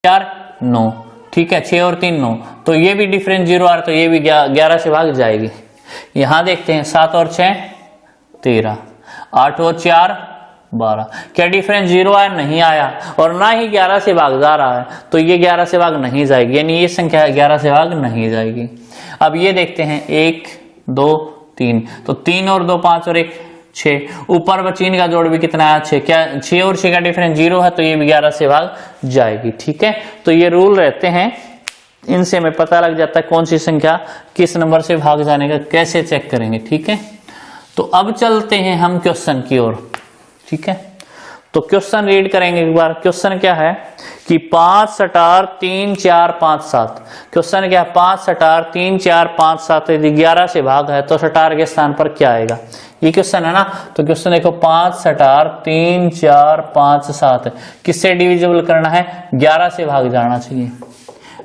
4 9, ठीक है, 6 और 3 9, तो ये भी डिफरेंस 0 आ रहा, तो ये भी 11 से भाग जाएगी। यहां देखते हैं 7 और 6 13, 8 और 4 12, क्या डिफरेंस 0 आया? नहीं आया, और ना ही 11 से भाग जा रहा है, तो ये 11 से भाग नहीं जाएगी, यानी ये संख्या 11 से भाग नहीं जाएगी। अब ये देखते हैं 1 2 3, तो 3 और 2 5 और 1 6, ऊपर बची इनका जोड़ भी कितना है? 6, क्या 6 और 6 का डिफरेंस 0 है, तो ये भी 11 से भाग जाएगी, ठीक है। तो ये रूल रहते हैं, इनसे हमें पता लग जाता है कौन सी संख्या किस नंबर से भाग जाने का कैसे चेक करेंगे, ठीक है। तो अब चलते हैं हम क्वेश्चन की ओर, ठीक है। तो क्वेश्चन रीड करेंगे एक बार। क्वेश्चन क्या है कि 5 सटार 3 4 5 7, क्वेश्चन क्या है? 5 सटार 3 4 5 7 यदि 11 से भाग है तो सटार के स्थान पर क्या आएगा? ये क्वेश्चन है ना। तो क्वेश्चन देखो 5 सटार 3 4 5 7 किससे डिविजिबल करना है? 11 से भाग जाना चाहिए।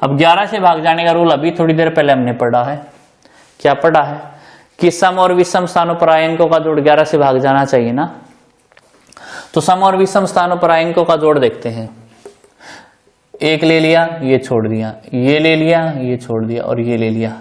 अब 11 से भाग जाने का रूल अभी थोड़ी देर पहले हमने पढ़ा है। क्या पढ़ा है? कि सम और विषम स्थानों पर आए अंकों का जोड़ 11 से भाग जाना चाहिए ना। तो सम और विषम स्थानों पर आए अंकों का जोड़ देखते हैं। एक ले लिया, ये छोड़ दिया, ये ले लिया, ये छोड़ दिया, और ये ले लिया।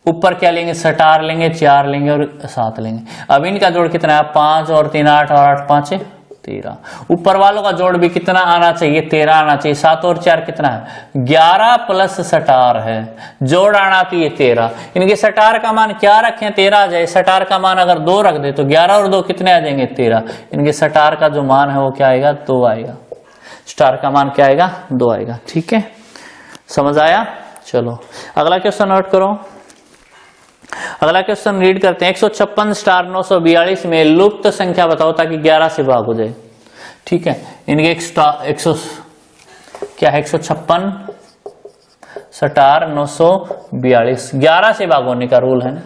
ऊपर क्या लेंगे? सटार लेंगे, 4 लेंगे और 7 लेंगे। अब इनका जोड़ कितना है? 5 और 3 8 और 8 5 13। ऊपर वालों का जोड़ भी कितना आना चाहिए? 13 आना चाहिए। 7 और 4 कितना है? 11 प्लस सटार है, जोड़ आना चाहिए 13। इनके सटार का मान क्या रखें? 13 आ जाए। सटार का मान अगर 2 रख दे तो 11 और 2 कितने आ जाएंगे? 13। इनके सटार का जो मान है वो क्या आएगा? 2 आएगा। स्टार का मान क्या आएगा? 2 आएगा, ठीक है। समझ आया? चलो अगला क्वेश्चन नोट करो। अगला क्वेश्चन रीड करते हैं। 156 स्टार 942 में लुप्त संख्या बताओ ताकि 11 से भाग हो जाए, ठीक है। इनके 156 स्टार 942 11 से भाग होने का रूल है ना।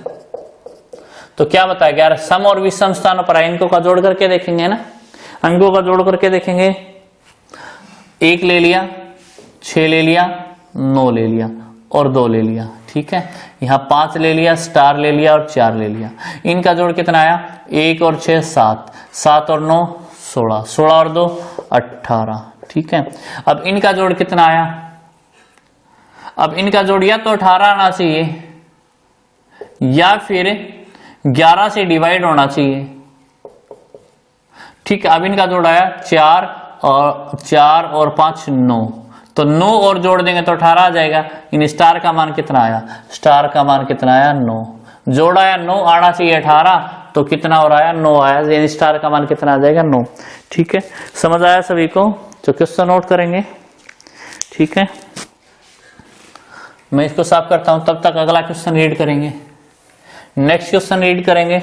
तो क्या बताया? 11 सम और विषम स्थानों पर अंकों का जोड़ करके देखेंगे ना। अंकों का जोड़ करके देखेंगे। 1 ले लिया, 6 ले लिया, 9 ले लिया और 2 ले लिया, ठीक है। यहाँ 5 ले लिया, स्टार ले लिया और 4 ले लिया। इनका जोड़ कितना आया? 1 और 6 7, 7 और 9 16, 16 और 2 18, ठीक है। अब इनका जोड़ कितना आया? अब इनका जोड़ या तो 18 आना चाहिए या फिर 11 से डिवाइड होना चाहिए, ठीक है। अब इनका जोड़ आया 4 और 5 9, तो 9 और जोड़ देंगे तो 18 आ जाएगा। इन स्टार का मान कितना आया? स्टार का मान कितना आया? 9। जोड़ आया 9, आना चाहिए 18, तो कितना और आया? 9 आया। यानी स्टार का मान कितना आ जाएगा? 9, ठीक है। समझ आया सभी को? तो क्वेश्चन नोट करेंगे, ठीक है। मैं इसको साफ करता हूं, तब तक अगला क्वेश्चन रीड करेंगे। नेक्स्ट क्वेश्चन रीड करेंगे।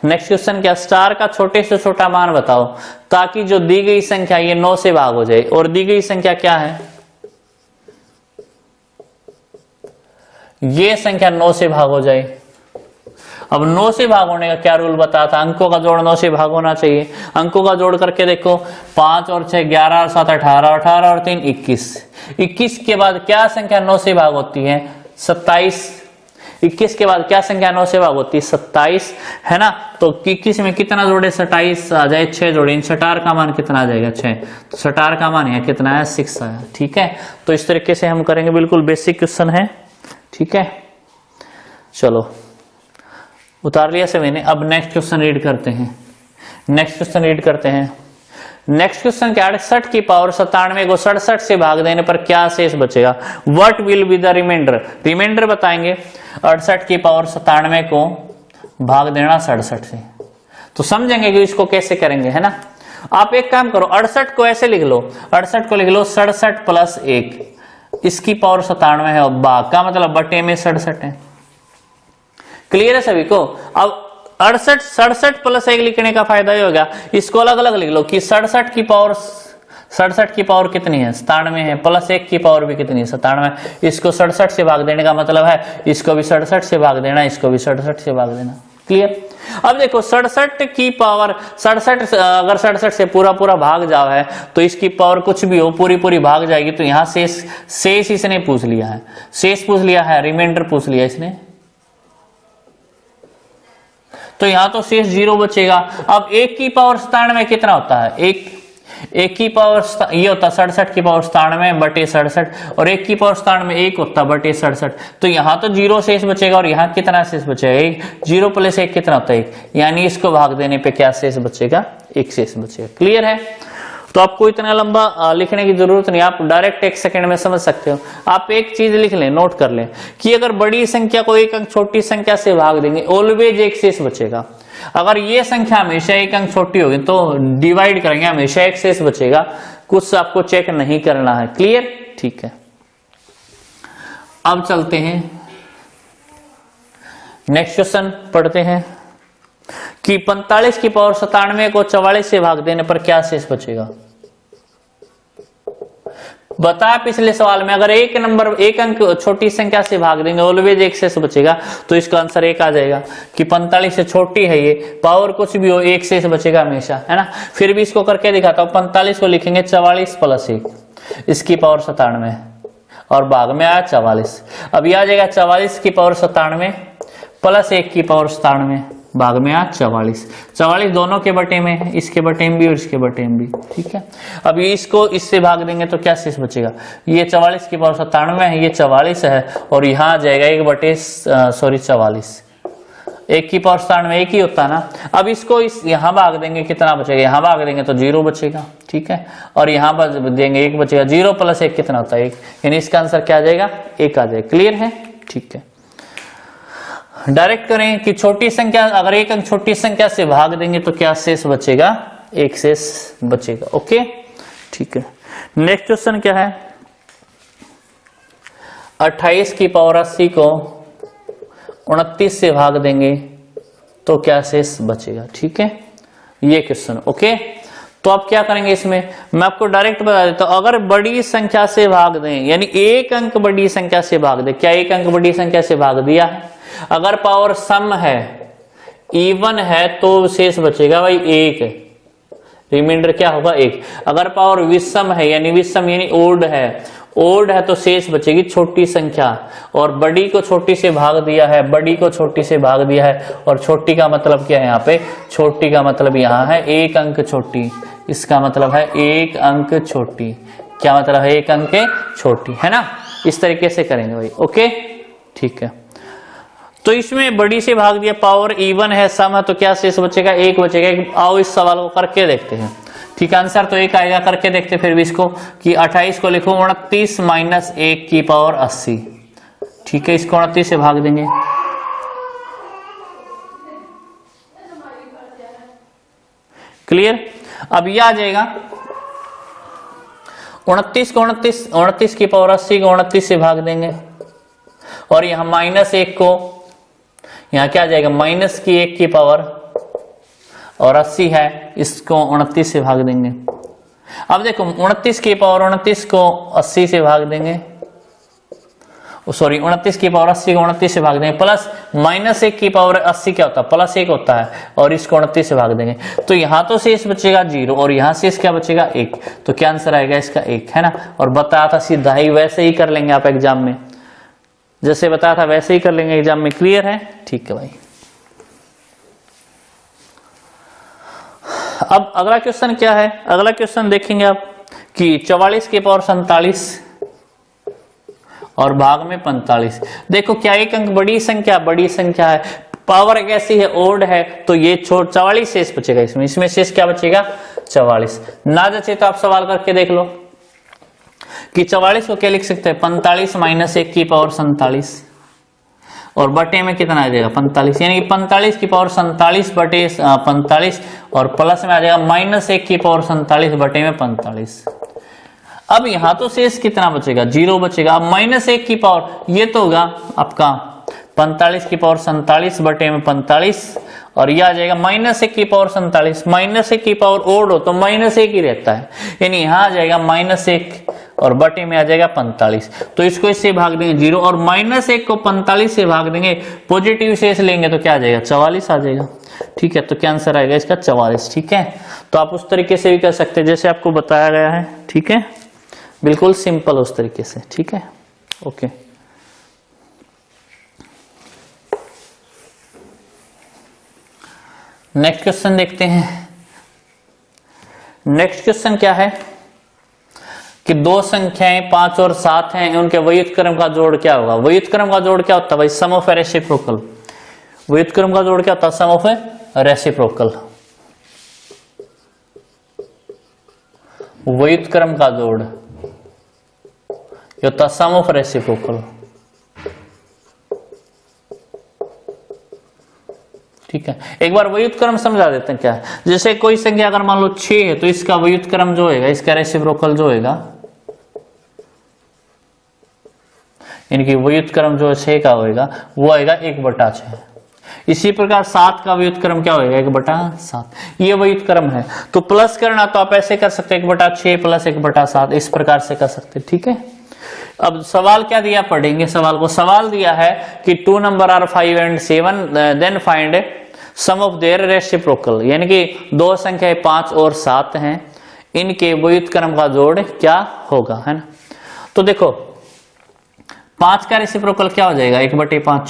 नेक्स्ट क्वेश्चन क्या? स्टार का छोटे से छोटा मान बताओ ताकि जो दी गई संख्या ये 9 से भाग हो जाए। और दी गई संख्या क्या है? ये संख्या 9 से भाग हो जाए। अब 9 से भाग होने का क्या रूल बताया था? अंकों का जोड़ 9 से भाग होना चाहिए। अंकों का जोड़ करके देखो, 5 और 6 11 और 7 18, 18 और 3 21। 21 के बाद क्या संख्या 9 से भाग होती है? 27। 21 के बाद क्या संख्या 9 से भाग होती है? 27, है ना। तो 21 में कितना जोड़े? 27 आ जाए, 6 जोड़े। सटार का मान कितना आ जाएगा? 6। तो सटार का मान यहाँ कितना है? 6 आया, ठीक है। तो इस तरीके से हम करेंगे, बिल्कुल बेसिक क्वेश्चन है, ठीक है। चलो उतार लिया सभी ने। अब नेक्स्ट क्वेश्चन रीड करते हैं। नेक्स्ट क्वेश्चन रीड करते हैं। नेक्स्ट क्वेश्चन क्या? 68 की पावर 97 को 67 से भाग देने पर क्या शेष बचेगा? What will be the reminder? Reminder बताएंगे। 68 की पावर 97 को भाग देना 67 से, तो समझेंगे कि इसको कैसे करेंगे, है ना। आप एक काम करो, 68 को ऐसे लिख लो, 68 को लिख लो 67 प्लस 1, इसकी पावर 97 है और भाग का मतलब बटे में 67 है। क्लियर है सभी को? अब 67 प्लस 1 लिखने का फायदा ये होगा, इसको अलग अलग लिख लो कि 67 की पावर कितनी है? 97 है, प्लस 1 की पावर भी कितनी है? 97। इसको 67 से भाग देने का मतलब है इसको भी 67 से भाग देना, इसको भी 67 से भाग देना। क्लियर? अब देखो 67 की पावर 67, अगर 67 से पूरा भाग जाओ है तो इसकी पावर कुछ भी हो पूरी भाग जाएगी। तो यहाँ शेष इसने पूछ लिया है, शेष पूछ लिया है, रिमाइंडर पूछ लिया इसने, तो यहां तो शेष 0 बचेगा। अब 1 की पावर 97 कितना होता है? एक की पावर ये होता 67 की पावर 97 बटे 67, और एक की पावर 97 एक होता बटे 67। तो यहाँ तो 0 शेष बचेगा और यहाँ कितना शेष बचेगा, एक। 0 प्लस 1 कितना होता है, 1, यानी इसको भाग देने पे क्या शेष बचेगा, 1 शेष बचेगा। क्लियर है? तो आपको इतना लंबा लिखने की जरूरत नहीं, आप डायरेक्ट 1 सेकंड में समझ सकते हो। आप एक चीज लिख लें, नोट कर लें कि अगर बड़ी संख्या को एक अंक छोटी संख्या से भाग देंगे ऑलवेज एक शेष बचेगा। अगर ये संख्या हमेशा एक अंक छोटी होगी तो डिवाइड करेंगे, हमेशा एक शेष बचेगा, कुछ आपको चेक नहीं करना है। क्लियर? ठीक है, अब चलते हैं नेक्स्ट क्वेश्चन पढ़ते हैं कि 45 की पावर 97 को 44 से भाग देने पर क्या शेष बचेगा। बता पिछले सवाल में अगर एक अंक छोटी संख्या से भाग देंगे ऑलवेज एक शेष बचेगा, तो इसका आंसर 1 आ जाएगा कि 45 से छोटी है ये, पावर कुछ भी हो एक शेष बचेगा हमेशा, है ना। फिर भी इसको करके दिखाता हूं। 45 को लिखेंगे 44 प्लस 1, इसकी पावर 97 और भाग में आया 44। अब यह आ जाएगा 44 की पावर 97 प्लस 1 की पावर 97, भाग में आ 44। 44 दोनों के बटे में, इसके बटे में भी और इसके बटे में भी। ठीक है, अब ये इसको इससे भाग देंगे तो क्या शेष बचेगा, ये 44 की पावर 97 है, ये 44 है, और यहाँ आ जाएगा 44, 1 की पावर 97 एक ही होता है ना। अब इसको यहाँ भाग देंगे, कितना बचेगा, यहाँ भाग देंगे तो 0 बचेगा। ठीक है, और यहाँ देंगे 1 बचेगा। 0 प्लस 1 कितना होता है, 1, यानी इसका आंसर क्या आ जाएगा, 1 आ जाएगा। क्लियर है? ठीक है, डायरेक्ट करें कि छोटी संख्या अगर एक अंक छोटी संख्या से भाग देंगे तो क्या शेष बचेगा, 1 शेष बचेगा। ओके, ठीक है। नेक्स्ट क्वेश्चन क्या है, 28 की पावर 80 को 29 से भाग देंगे तो क्या शेष बचेगा। ठीक है, ये क्वेश्चन। ओके, तो आप क्या करेंगे, इसमें मैं आपको डायरेक्ट बता देता हूं। अगर बड़ी संख्या से भाग दें, यानी एक अंक बड़ी संख्या से भाग दे, क्या एक अंक बड़ी संख्या से भाग दिया है, अगर पावर सम है, इवन है, तो शेष बचेगा भाई 1, रिमाइंडर क्या होगा 1। अगर पावर विषम है, यानी विषम यानी ओड है तो शेष बचेगी छोटी संख्या, और बड़ी को छोटी से भाग दिया है, बड़ी को छोटी से भाग दिया है, और छोटी का मतलब क्या है, यहाँ पे छोटी का मतलब यहाँ है 1 अंक छोटी, इसका मतलब है 1 अंक छोटी। क्या मतलब है, 1 अंक छोटी, है ना। इस तरीके से करेंगे भाई। ओके, ठीक है। तो इसमें बड़ी से भाग दिया, पावर इवन है, सम है, तो क्या शेष बचेगा, 1 बचेगा। आओ इस सवाल को करके देखते हैं। ठीक है, आंसर तो 1 आएगा, करके देखते फिर भी इसको कि 28 को लिखो 29 माइनस 1 की पावर 80। ठीक है, इसको 29 से भाग देंगे, क्लियर। अब यह आ जाएगा 29 की पावर 80 को 29 से भाग देंगे, और यहां माइनस 1 को, यहां क्या आ जाएगा, माइनस की 1 की पावर, और 80 है, इसको 29 से भाग देंगे। अब देखो 29 की पावर 29 को 80 से भाग देंगे, सॉरी 29 की पावर 80 को 29 से भाग देंगे, प्लस माइनस 1 की पावर 80 क्या होता है, प्लस 1 होता है, और इसको 29 से भाग देंगे, तो यहां तो शेष बचेगा 0, और यहां शेष क्या बचेगा 1। तो क्या आंसर आएगा इसका 1, है ना। और बताया था सीधा ही, वैसे ही कर लेंगे आप एग्जाम में, जैसे बताया था वैसे ही कर लेंगे एग्जाम में। क्लियर है? ठीक है भाई। अब अगला क्वेश्चन क्या है, अगला क्वेश्चन देखेंगे आप कि 44 की पावर 47 और भाग में 45। देखो क्या एक अंक बड़ी संख्या है, पावर कैसी है, ओड है, तो ये 44 शेष बचेगा। इसमें शेष क्या बचेगा, 44। ना जचे तो आप सवाल करके देख लो कि 44 को क्या लिख सकते हैं, 45 माइनस 1 की पावर 47, और बटे में कितना आ जाएगा 45, यानी कि 45 की पावर 47 बटे 45, और प्लस में आ जाएगा माइनस 1 की पावर 47 बटे में 45। अब यहां तो शेष कितना बचेगा, 0 बचेगा। अब माइनस 1 की पावर, ये तो होगा आपका 45 की पावर 47 बटे में 45, और यह आ जाएगा माइनस 1 की पावर 47। माइनस 1 की पावर ओड हो तो माइनस 1 ही रहता है, यानी यहां आ जाएगा माइनस 1, और बटे में आ जाएगा 45। तो इसको इससे भाग देंगे 0, और माइनस 1 को 45 से भाग देंगे, पॉजिटिव शेष लेंगे तो क्या आ जाएगा, 44 आ जाएगा। ठीक है, तो क्या आंसर आएगा इसका 44। ठीक है, तो आप उस तरीके से भी कर सकते हैं जैसे आपको बताया गया है। ठीक है, बिल्कुल सिंपल उस तरीके से। ठीक है, ओके। नेक्स्ट क्वेश्चन देखते हैं नेक्स्ट क्वेश्चन क्या है कि दो संख्याएं 5 और 7 हैं, उनके व्युत्क्रम का जोड़ क्या होगा। व्युत्क्रम का जोड़ क्या होता है भाई, सम ऑफ रेसिप्रोकल। व्युत्क्रम का जोड़ क्या होता है, सम ऑफ रेसिप्रोकल। व्युत्क्रम का जोड़ ये होता है सम ऑफ रेसिप्रोकल। ठीक है, एक बार व्युत्क्रम समझा देते हैं क्या है। जैसे कोई संख्या अगर मान लो 6 है तो इसका व्युत्क्रम जो होगा, इसका रेसिप्रोकल जो होगा, इनकी व्युत्क्रम जो 6 का होगा वो आएगा 1/6। इसी प्रकार 7 का व्युत्क्रम क्या होगा, 1/7। ये व्युत्क्रम है, तो प्लस करना तो आप ऐसे कर सकते हैं 1/6 प्लस 1/7, इस प्रकार से कर सकते हैं। ठीक है, अब सवाल क्या दिया पढ़ेंगे सवाल को। सवाल दिया है कि 2 number are 5 and 7, then find sum of their reciprocal, यानी कि दो संख्याएं 5 और 7 हैं, इनके व्युत्क्रम का जोड़ क्या होगा, है ना। तो देखो 5 का रेसिप्रोकल क्या हो जाएगा, 1/5,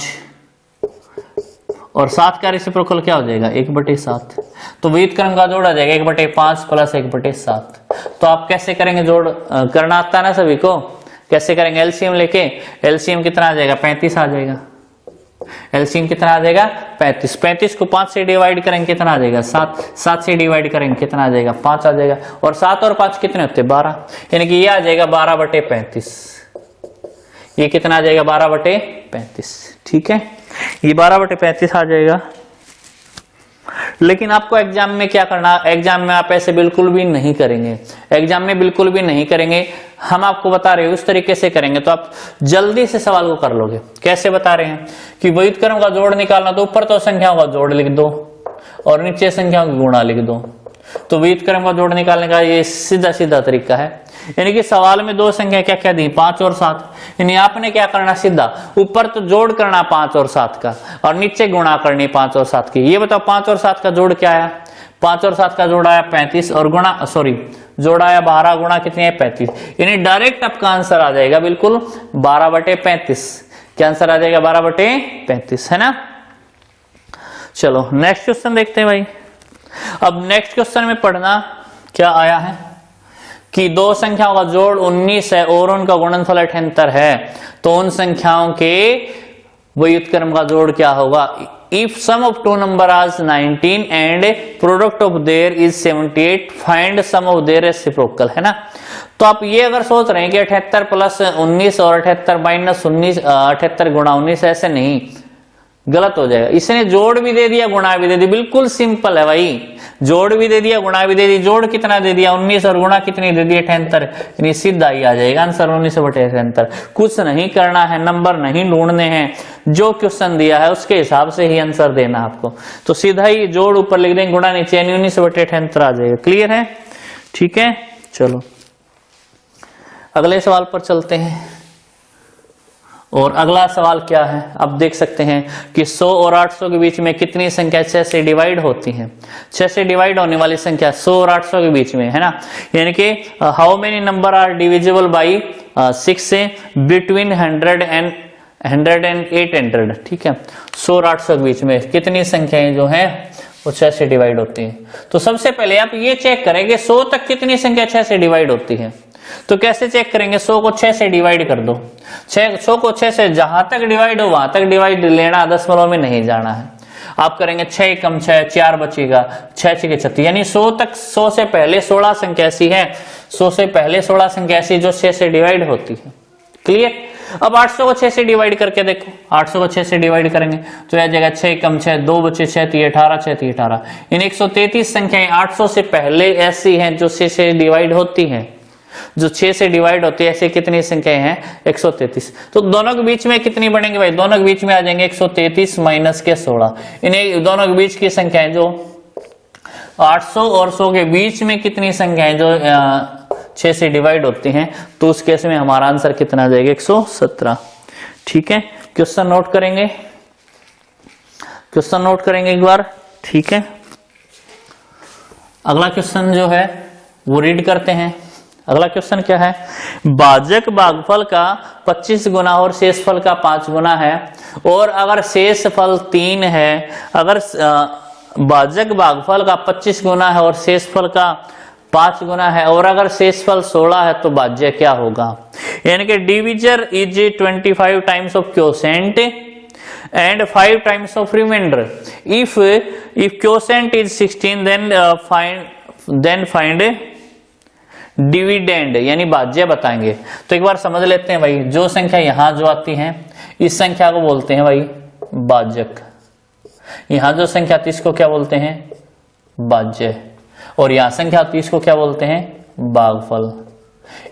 और 7 का रेसिप्रोकल क्या हो जाएगा, 1/7। तो व्युत्क्रम का जोड़ आ जाएगा 1/5 प्लस 1/7। तो आप कैसे करेंगे जोड़, करना आता है ना सभी को, कैसे करेंगे, एलसीएम लेके। एलसीएम कितना आ जाएगा, 35 आ जाएगा। एलसीएम कितना आ जाएगा, 35। 35 को 5 से डिवाइड करेंगे कितना आ जाएगा, 7। 7 से डिवाइड करेंगे कितना आ जाएगा, 5 आ जाएगा। और 7 और 5 कितने होते हैं, 12, यानी कि ये आ जाएगा 12/35। ये कितना आ जाएगा, 12/35। ठीक है, ये 12/35 आ जाएगा। लेकिन आपको एग्जाम में क्या करना, एग्जाम में आप ऐसे बिल्कुल भी नहीं करेंगे, एग्जाम में बिल्कुल भी नहीं करेंगे। हम आपको बता रहे हैं उस तरीके से करेंगे तो आप जल्दी से सवाल को कर लोगे। कैसे बता रहे हैं कि व्युत्क्रम का जोड़ निकालना, तो ऊपर तो संख्याओं का जोड़ लिख दो और नीचे संख्याओं की गुणा लिख दो। तो व्युत्क्रम का जोड़ निकालने का ये सीधा सीधा तरीका है। यानी कि सवाल में दो संख्या क्या क्या दी, 5 और 7, यानी आपने क्या करना, सीधा ऊपर तो जोड़ करना 5 और 7 का और नीचे गुणा करनी 5 और 7 की। ये बताओ 5 और 7 का जोड़ क्या आया, 5 और 7 का जोड़ आया 35 और गुणा जोड़ आया 12, गुणा कितनी है 35, यानी डायरेक्ट आपका आंसर आ जाएगा बिल्कुल 12/35। क्या आंसर आ जाएगा, 12/35, है ना। चलो नेक्स्ट क्वेश्चन देखते हैं भाई। अब नेक्स्ट क्वेश्चन में पढ़ना क्या आया है कि दो संख्याओं का जोड़ 19 है और उनका गुणनफल 78 है, तो उन संख्याओं के व्युत्क्रम का जोड़ क्या होगा। If sum of 2 number are 19 and product of their is 78, find sum of their reciprocal, है ना। तो आप ये अगर सोच रहे हैं कि 78 प्लस 19 और 78 माइनस 19, 78 गुणा 19, ऐसे नहीं, गलत हो जाएगा। इसने जोड़ भी दे दिया गुणा भी दे दी, बिल्कुल सिंपल है भाई। जोड़ भी दे दिया गुणा भी दे दी, जोड़ कितना दे दिया 19 और गुणा कितनी दे दी 78, यानी सीधा ही आ जाएगा आंसर 19/78। कुछ नहीं करना है, नंबर नहीं ढूंढने हैं, जो क्वेश्चन दिया है उसके हिसाब से ही आंसर देना आपको। तो सीधा ही जोड़ ऊपर लिख देंगे, गुणा नीचे, यानी 19/78 आ जाएगा। क्लियर है, ठीक है। चलो अगले सवाल पर चलते हैं। और अगला सवाल क्या है, अब देख सकते हैं कि 100 और 800 के बीच में कितनी संख्या 6 से डिवाइड होती है। 6 से डिवाइड होने वाली संख्या 100 और 800 के बीच में, है ना। यानी कि how many number are divisible by 6 से बिटवीन 100 एंड 800। ठीक है, 100 और 800 के बीच में कितनी संख्याएं जो है वो 6 से डिवाइड होती है। तो सबसे पहले आप ये चेक करेंगे 100 तक कितनी संख्या 6 से डिवाइड होती है। तो कैसे चेक करेंगे, 100 को 6 से डिवाइड कर दो। 100 को 6 से जहां तक डिवाइड हो वहां तक डिवाइड लेना, दशमलव में नहीं जाना है। आप करेंगे 6 कम 6, 4 बचेगा, 6 6 36, यानी 100 तक 100 से पहले 16 संख्या ऐसी है, 100 से पहले 16 संख्या ऐसी जो 6 से डिवाइड होती है। क्लियर। अब 800 को 6 से डिवाइड करके देखो, 800 को 6 से डिवाइड करेंगे तो यह जाएगा 6 कम 6, 2 बचे 6 3 18, 6 3 18, यानी 133 संख्याएं 800 से पहले ऐसी हैं जो 6 से डिवाइड होती हैं, जो 6 से डिवाइड होती है। ऐसे कितनी संख्याएं हैं, 133। तो दोनों के बीच में कितनी बनेंगे भाई, दोनों के बीच में आ जाएंगे 133 माइनस के 16, इन्हें दोनों के बीच की संख्याएं जो 800 और 100 के बीच में कितनी संख्याएं जो 6 से डिवाइड होती हैं, तो उस केस में हमारा आंसर कितना आ जाएगा, 117। ठीक है, क्वेश्चन नोट करेंगे, क्वेश्चन नोट करेंगे एक बार। ठीक है, अगला क्वेश्चन जो है वो रीड करते हैं। अगला क्वेश्चन क्या है, भाजक भागफल का 25 गुना और शेषफल का 5 गुना है, और अगर शेषफल 3 है, अगर भाजक भागफल का 25 गुना है और शेषफल का 5 गुना है, और अगर शेषफल 16 है तो भाज्य क्या होगा? यानी कि divisor is 25 times of quotient and 5 times of remainder. If quotient is 16, then find dividend यानी भाज्य बताएंगे। तो एक बार समझ लेते हैं भाई, जो संख्या यहां जो आती है इस संख्या को बोलते हैं भाई भाजक, यहां जो संख्या आती है इसको क्या बोलते हैं? भाज्य, और यहां संख्या आती है इसको क्या बोलते हैं? भागफल।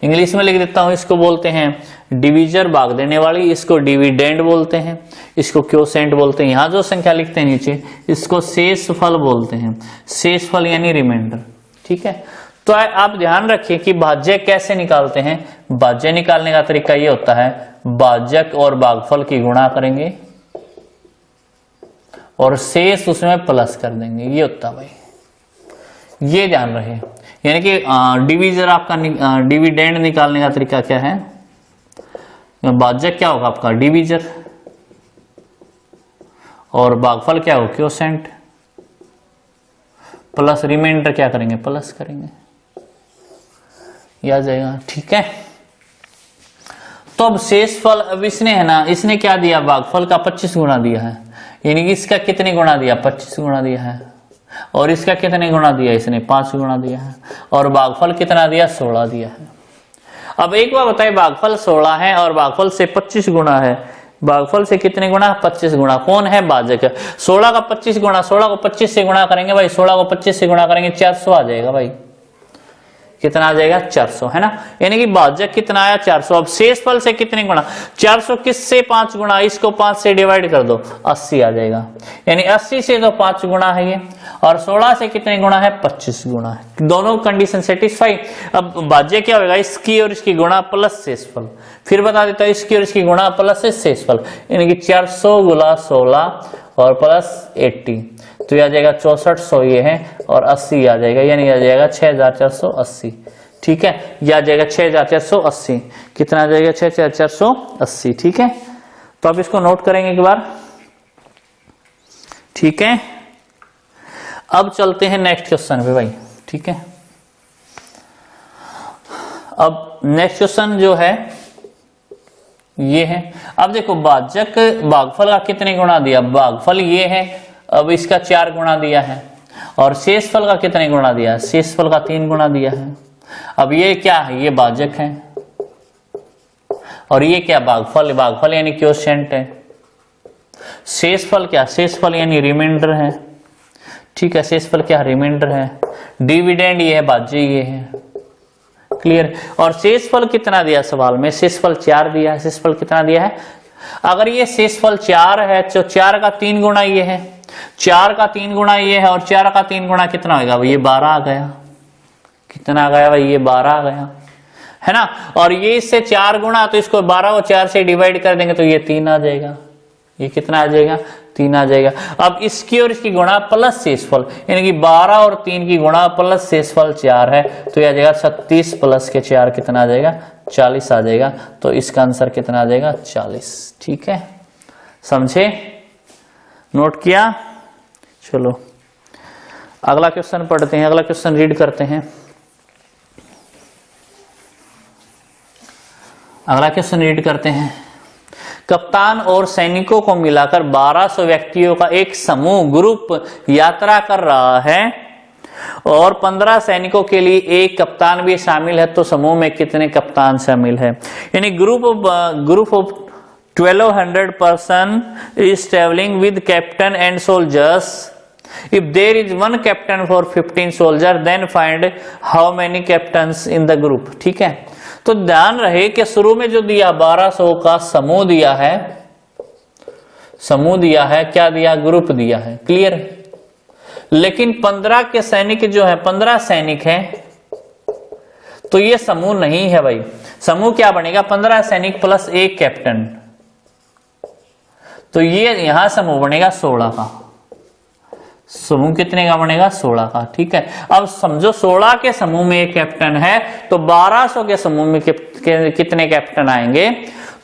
इंग्लिश में लिख देता हूं, इसको बोलते हैं डिविजर भाग देने वाली, इसको डिविडेंड बोलते हैं, इसको क्वोशेंट बोलते हैं। यहां जो संख्या लिखते हैं नीचे इसको शेषफल बोलते हैं, शेषफल यानी रिमाइंडर। ठीक है, तो आप ध्यान रखिए कि भाज्य कैसे निकालते हैं। भाज्य निकालने का तरीका ये होता है, भाजक और भागफल की गुणा करेंगे और शेष उसमें प्लस कर देंगे, ये होता है भाई, ये ध्यान रहे। यानी कि डिविजर आपका डिविडेंड निकालने का तरीका क्या है? भाजक क्या होगा आपका? डिविजर, और भागफल क्या होगा? क्वोशेंट, प्लस रिमाइंडर क्या करेंगे? प्लस करेंगे, यह आ जाएगा। ठीक है, तो अब शेषफल, अब इसने है ना, इसने क्या दिया? भागफल का 25 गुना दिया है, यानी कि इसका कितने गुना दिया? 25 गुना दिया है, और इसका कितने गुना दिया? इसने 5 गुना दिया है, और भागफल कितना दिया? 16 दिया है। अब एक बार बताइए, भागफल 16 है और भागफल से 25 गुना है, भागफल से कितने गुना? 25 गुना। कौन है? भाजक। 16 का 25 गुना, 16 को 25 से गुणा करेंगे भाई, 16 को 25 से गुणा करेंगे 400 आ जाएगा भाई। कितना आ जाएगा? 400, है ना। यानी कि भाजक कितना आया? 400। अब शेषफल से कितने गुणा? 400 किससे 5 गुणा? इसको 5 से डिवाइड कर दो, 80 आ जाएगा। यानी 80 से तो 5 गुणा है ये, और 16 से कितने गुणा है? 25 गुणा है। दोनों कंडीशन सेटिस्फाई। अब भाज्य क्या होगा? इसकी और इसकी गुणा प्लस शेषफल। फिर बता देता हूं, इसकी और इसकी गुणा प्लस शेषफल, यानी कि 400 गुना 16 और प्लस 80, तो यह आ जाएगा 6400 ये है, और 80 आ जाएगा, यानी आ जाएगा 6480। ठीक है, यह आ जाएगा 6480। कितना आ जाएगा? 6480। ठीक है, तो अब इसको नोट करेंगे एक बार। ठीक है, अब चलते हैं नेक्स्ट क्वेश्चन पे भाई। ठीक है, अब नेक्स्ट क्वेश्चन जो है ये है। अब देखो, भाजक भागफल का कितने गुणा दिया? भागफल ये है, अब इसका 4 गुणा दिया है, और शेषफल का कितने गुणा दिया? शेषफल का 3 गुणा दिया है। अब ये क्या है? ये भाजक है, और ये क्या? भागफल। भागफल यानी क्वोशेंट है। शेषफल क्या? शेषफल यानी रिमाइंडर है। ठीक है, शेषफल क्या? रिमाइंडर है। डिविडेंड ये है, भाज्य ये है। क्लियर? और शेषफल कितना दिया सवाल में? शेषफल 4 दिया है। शेषफल कितना दिया है? अगर ये शेषफल 4 है तो 4 का 3 गुणा ये है, 4 का 3 गुणा ये है, और 4 का 3 गुणा कितना होगा? ये 12 आ गया। कितना आ गया भाई? ये 12 आ गया, है ना। और ये इससे 4 गुणा, तो इसको 12 और 4 से डिवाइड कर देंगे तो ये 3 आ जाएगा। ये कितना आ जाएगा? 3 आ जाएगा। अब इसकी और इसकी गुणा प्लस शेषफल, यानी कि 12 और 3 की गुणा प्लस शेषफल 4 है, तो यह आ जाएगा 36 प्लस के 4 कितना आ जाएगा? 40 आ जाएगा। तो इसका आंसर कितना आ जाएगा? 40। ठीक है, समझे? नोट किया? चलो अगला क्वेश्चन पढ़ते हैं, अगला क्वेश्चन रीड करते हैं। अगला क्वेश्चन रीड करते हैं। कप्तान और सैनिकों को मिलाकर 1200 व्यक्तियों का एक समूह ग्रुप यात्रा कर रहा है, और 15 सैनिकों के लिए एक कप्तान भी शामिल है, तो समूह में कितने कप्तान शामिल है? यानी group of 1200 person is travelling with captain and soldiers. If there is one captain for 15 soldiers, then find how many captains in the group। ठीक है, तो ध्यान रहे कि शुरू में जो दिया 1200 का समूह दिया है, समूह दिया है, क्या दिया? ग्रुप दिया है। क्लियर? लेकिन 15 के सैनिक जो है, 15 सैनिक हैं, तो ये समूह नहीं है भाई। समूह क्या बनेगा? 15 सैनिक प्लस एक कैप्टन, तो ये यहां समूह बनेगा 16 का। समूह कितने का बनेगा? 16 का। ठीक है, अब समझो 16 के समूह में एक कैप्टन है, तो 1200 के समूह में कितने कैप्टन आएंगे?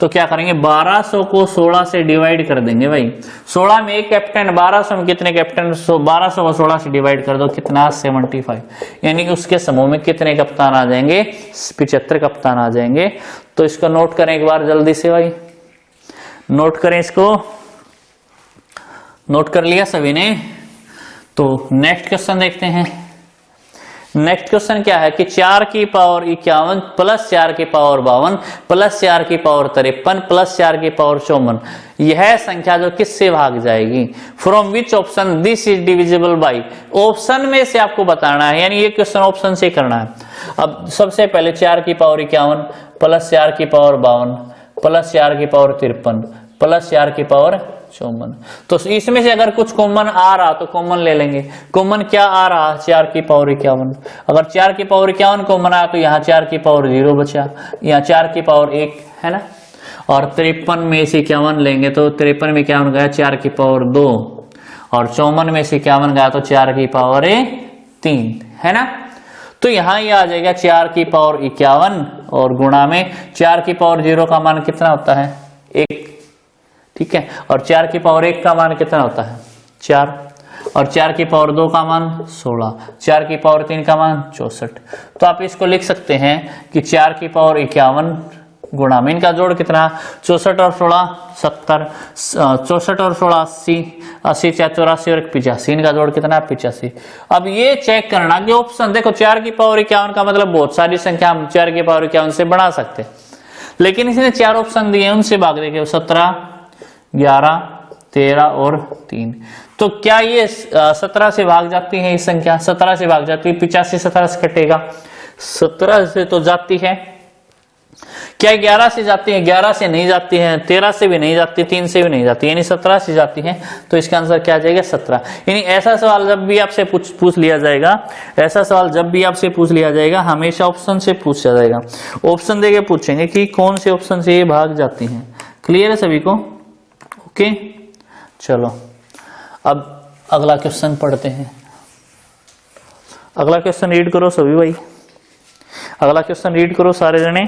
तो क्या करेंगे, 1200 को 16 से डिवाइड कर देंगे भाई। 16 में एक कैप्टन, 1200 में कितने कैप्टन, 1200 को 16 से डिवाइड कर दो, कितना 75, यानी कि उसके समूह में कितने कप्तान आ जाएंगे, 75 कप्तान आ जाएंगे। तो इसको नोट करें एक बार जल्दी से भाई, नोट करें इसको, नोट कर लिया सभी ने। तो नेक्स्ट क्वेश्चन देखते हैं। नेक्स्ट क्वेश्चन क्या है कि 4 की पावर 51 प्लस 4 की पावर 52 प्लस 4 की पावर 53 प्लस 4 की पावर 54, यह संख्या जो किससे भाग जाएगी, from which option this is divisible by. Option में से आपको बताना है, यानी ये क्वेश्चन ऑप्शन से करना है। अब सबसे पहले 4 की पावर 51 प्लस 4 की पावर 52 प्लस 4 की पावर 53 प्लस 4 की पावर 54, तो इसमें से अगर कुछ कॉमन आ रहा तो कॉमन ले लेंगे। कॉमन क्या आ रहा, 4 की पावर 51, अगर 4 की पावर 51 कॉमन आया तो यहाँ 4 की पावर 0 बचा, यहाँ 4 की पावर 1 है ना, और 53 में से 51 लेंगे तो 53 में 51 गया 4 की पावर 2, और 54 में से 51 गया तो 4 की पावर 3 है ना। तो यहाँ ये आ जाएगा 4 की पावर 51 और गुणा में 4 की पावर 0 का मान कितना होता है, 1, ठीक है, और 4 की पावर 1 का मान कितना होता है, 4, और 4 की पावर 2 का मान 16, 4 की पावर 3 का मान 64। तो आप इसको लिख सकते हैं कि 4 की पावर 51 गुणा में इनका जोड़ कितना, 64 और 16 70, 64 और 16 80, 80 84 और 85, इनका जोड़ कितना 85। अब ये चेक करना कि ऑप्शन देखो 4 की पावर 51 का मतलब बहुत सारी संख्या हम 4 की पावर 51 से बढ़ा सकते, लेकिन इसने 4 ऑप्शन दिए उनसे भाग देंगे 17 11 13 और 3। तो क्या ये 17 से भाग जाती है, इस संख्या 17 से भाग जाती है, 85 17 से कटेगा, 17 से तो जाती है, क्या 11 से जाती है, 11 से नहीं जाती है, 13 से भी नहीं जाती, 3 से भी नहीं जाती, यानी 17 से जाती है। तो इसका आंसर क्या आ जाएगा 17। यानी ऐसा सवाल जब भी आपसे पूछ लिया जाएगा, ऐसा सवाल जब भी आपसे पूछ लिया जाएगा हमेशा ऑप्शन से पूछा जाएगा, ऑप्शन देके पूछेंगे कि कौन से ऑप्शन से ये भाग जाती है। क्लियर है सभी को, ओके। चलो अब अगला क्वेश्चन पढ़ते हैं। अगला क्वेश्चन रीड करो सभी भाई, अगला क्वेश्चन रीड करो सारे जने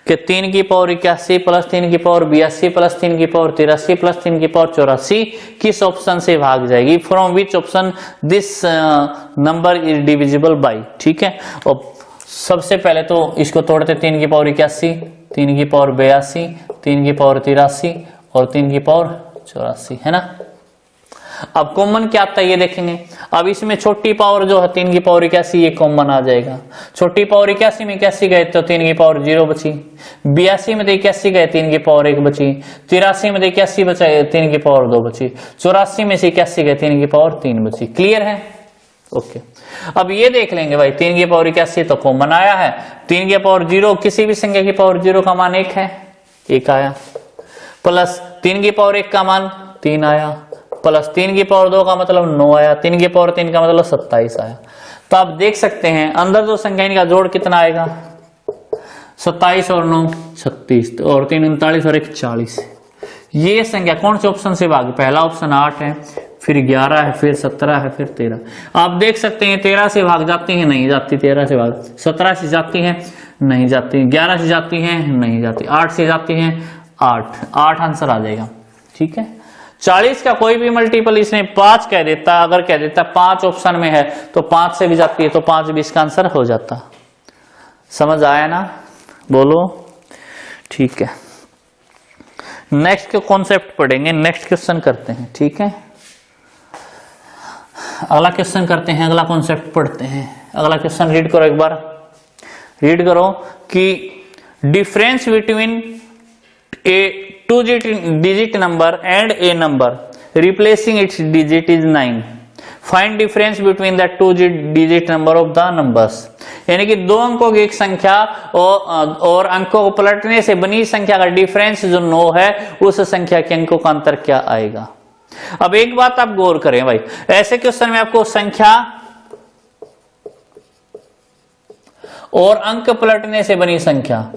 कि 3 की पावर 81 प्लस 3 की पावर 82 प्लस 3 की पावर 83 प्लस 3 की पावर 84 किस ऑप्शन से भाग जाएगी, from which option this number is divisible by. ठीक है, और सबसे पहले तो इसको तोड़ते, 3 की पावर 81, 3 की पावर 82, 3 की पावर 83 और 3 की पावर 84 है ना। अब कॉमन क्या आता है ये देखेंगे। अब इसमें छोटी पावर जो है 3 की पावर 81 ये कॉमन आ जाएगा। छोटी पावर 81 में 81 गए तो 3 की पावर 0 बची, 82 में 81 गए 3 की पावर 1 बची, 83 में 81 बचा 3 की पावर 2 बची, 84 में से 81 गए 3 की पावर 3 बची। क्लियर है, ओके। अब ये देख लेंगे भाई 3 की पावर 81 तो कॉमन आया है, 3 की पावर 0 किसी भी संख्या की पावर 0 का मान 1 है, 1 आया, प्लस 3 की पावर 1 का मान 3 आया, प्लस 3 की पावर 2 का मतलब 9 आया, 3 की पावर 3 का मतलब 27 आया। तो आप देख सकते हैं अंदर जो संख्या इनका जोड़ कितना आएगा, 27 और 9 36 और 3 39 और 1 40। ये संख्या कौन से ऑप्शन से भागी, पहला ऑप्शन 8 है, फिर 11 है, फिर 17 है, फिर 13। आप देख सकते हैं 13 से भाग जाती है, नहीं जाती, 13 से भाग, 17 से जाती है, नहीं जाती, 11 से जाती है, नहीं जाती, 8 से जाती है, 8 आंसर आ जाएगा। ठीक है, 40 का कोई भी मल्टीपल इसने 5 कह देता, अगर कह देता 5 ऑप्शन में है तो 5 से भी जाती है, तो 5 भी इसका आंसर हो जाता। समझ आया ना, बोलो। ठीक है, नेक्स्ट के कॉन्सेप्ट पढ़ेंगे, नेक्स्ट क्वेश्चन करते हैं। ठीक है, अगला क्वेश्चन करते हैं, अगला कॉन्सेप्ट पढ़ते हैं। अगला क्वेश्चन रीड करो एक बार, रीड करो कि difference between A 2 digit number and a number replacing its digit is 9. Find difference between the 2 digit number of the numbers. यानी कि 2 अंकों की एक संख्या और अंकों को पलटने से बनी संख्या का डिफरेंस जो 9 है, उस संख्या के अंकों का अंतर क्या आएगा। अब एक बात आप गौर करें भाई, ऐसे क्वेश्चन में आपको संख्या और अंक पलटने से बनी संख्या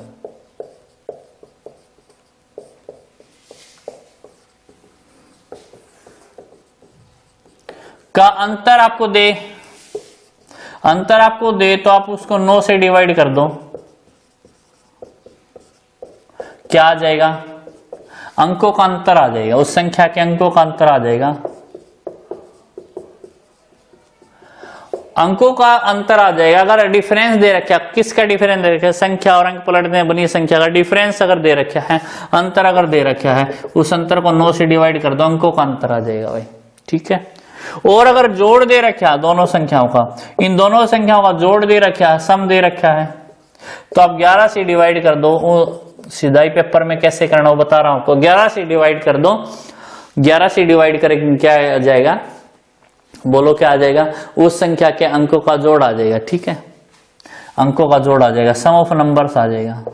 का अंतर आपको दे तो आप उसको 9 से डिवाइड कर दो, क्या आ जाएगा, अंकों का अंतर आ जाएगा, उस संख्या के अंकों का अंतर आ जाएगा, अंकों का अंतर आ जाएगा। अगर डिफरेंस दे रखा, किसका डिफरेंस दे रखा है, संख्या और अंक पलटने बनी संख्या का डिफरेंस अगर दे रखा है, अंतर अगर दे रखा है, उस अंतर को 9 से डिवाइड कर दो, अंकों का अंतर आ जाएगा भाई, ठीक है। और अगर जोड़ दे रखा है दोनों संख्याओं का, इन दोनों संख्याओं का जोड़ दे रखा है, सम दे रखा है, तो आप 11 से डिवाइड कर दो। सीधाई पेपर में कैसे करना वो बता रहा हूं आपको। 11 से डिवाइड कर दो, 11 से डिवाइड करेंगे क्या आ जाएगा, बोलो क्या आ जाएगा, उस संख्या के अंकों का जोड़ आ जाएगा, ठीक है, अंकों का जोड़ आ जाएगा, सम ऑफ नंबर्स आ जाएगा,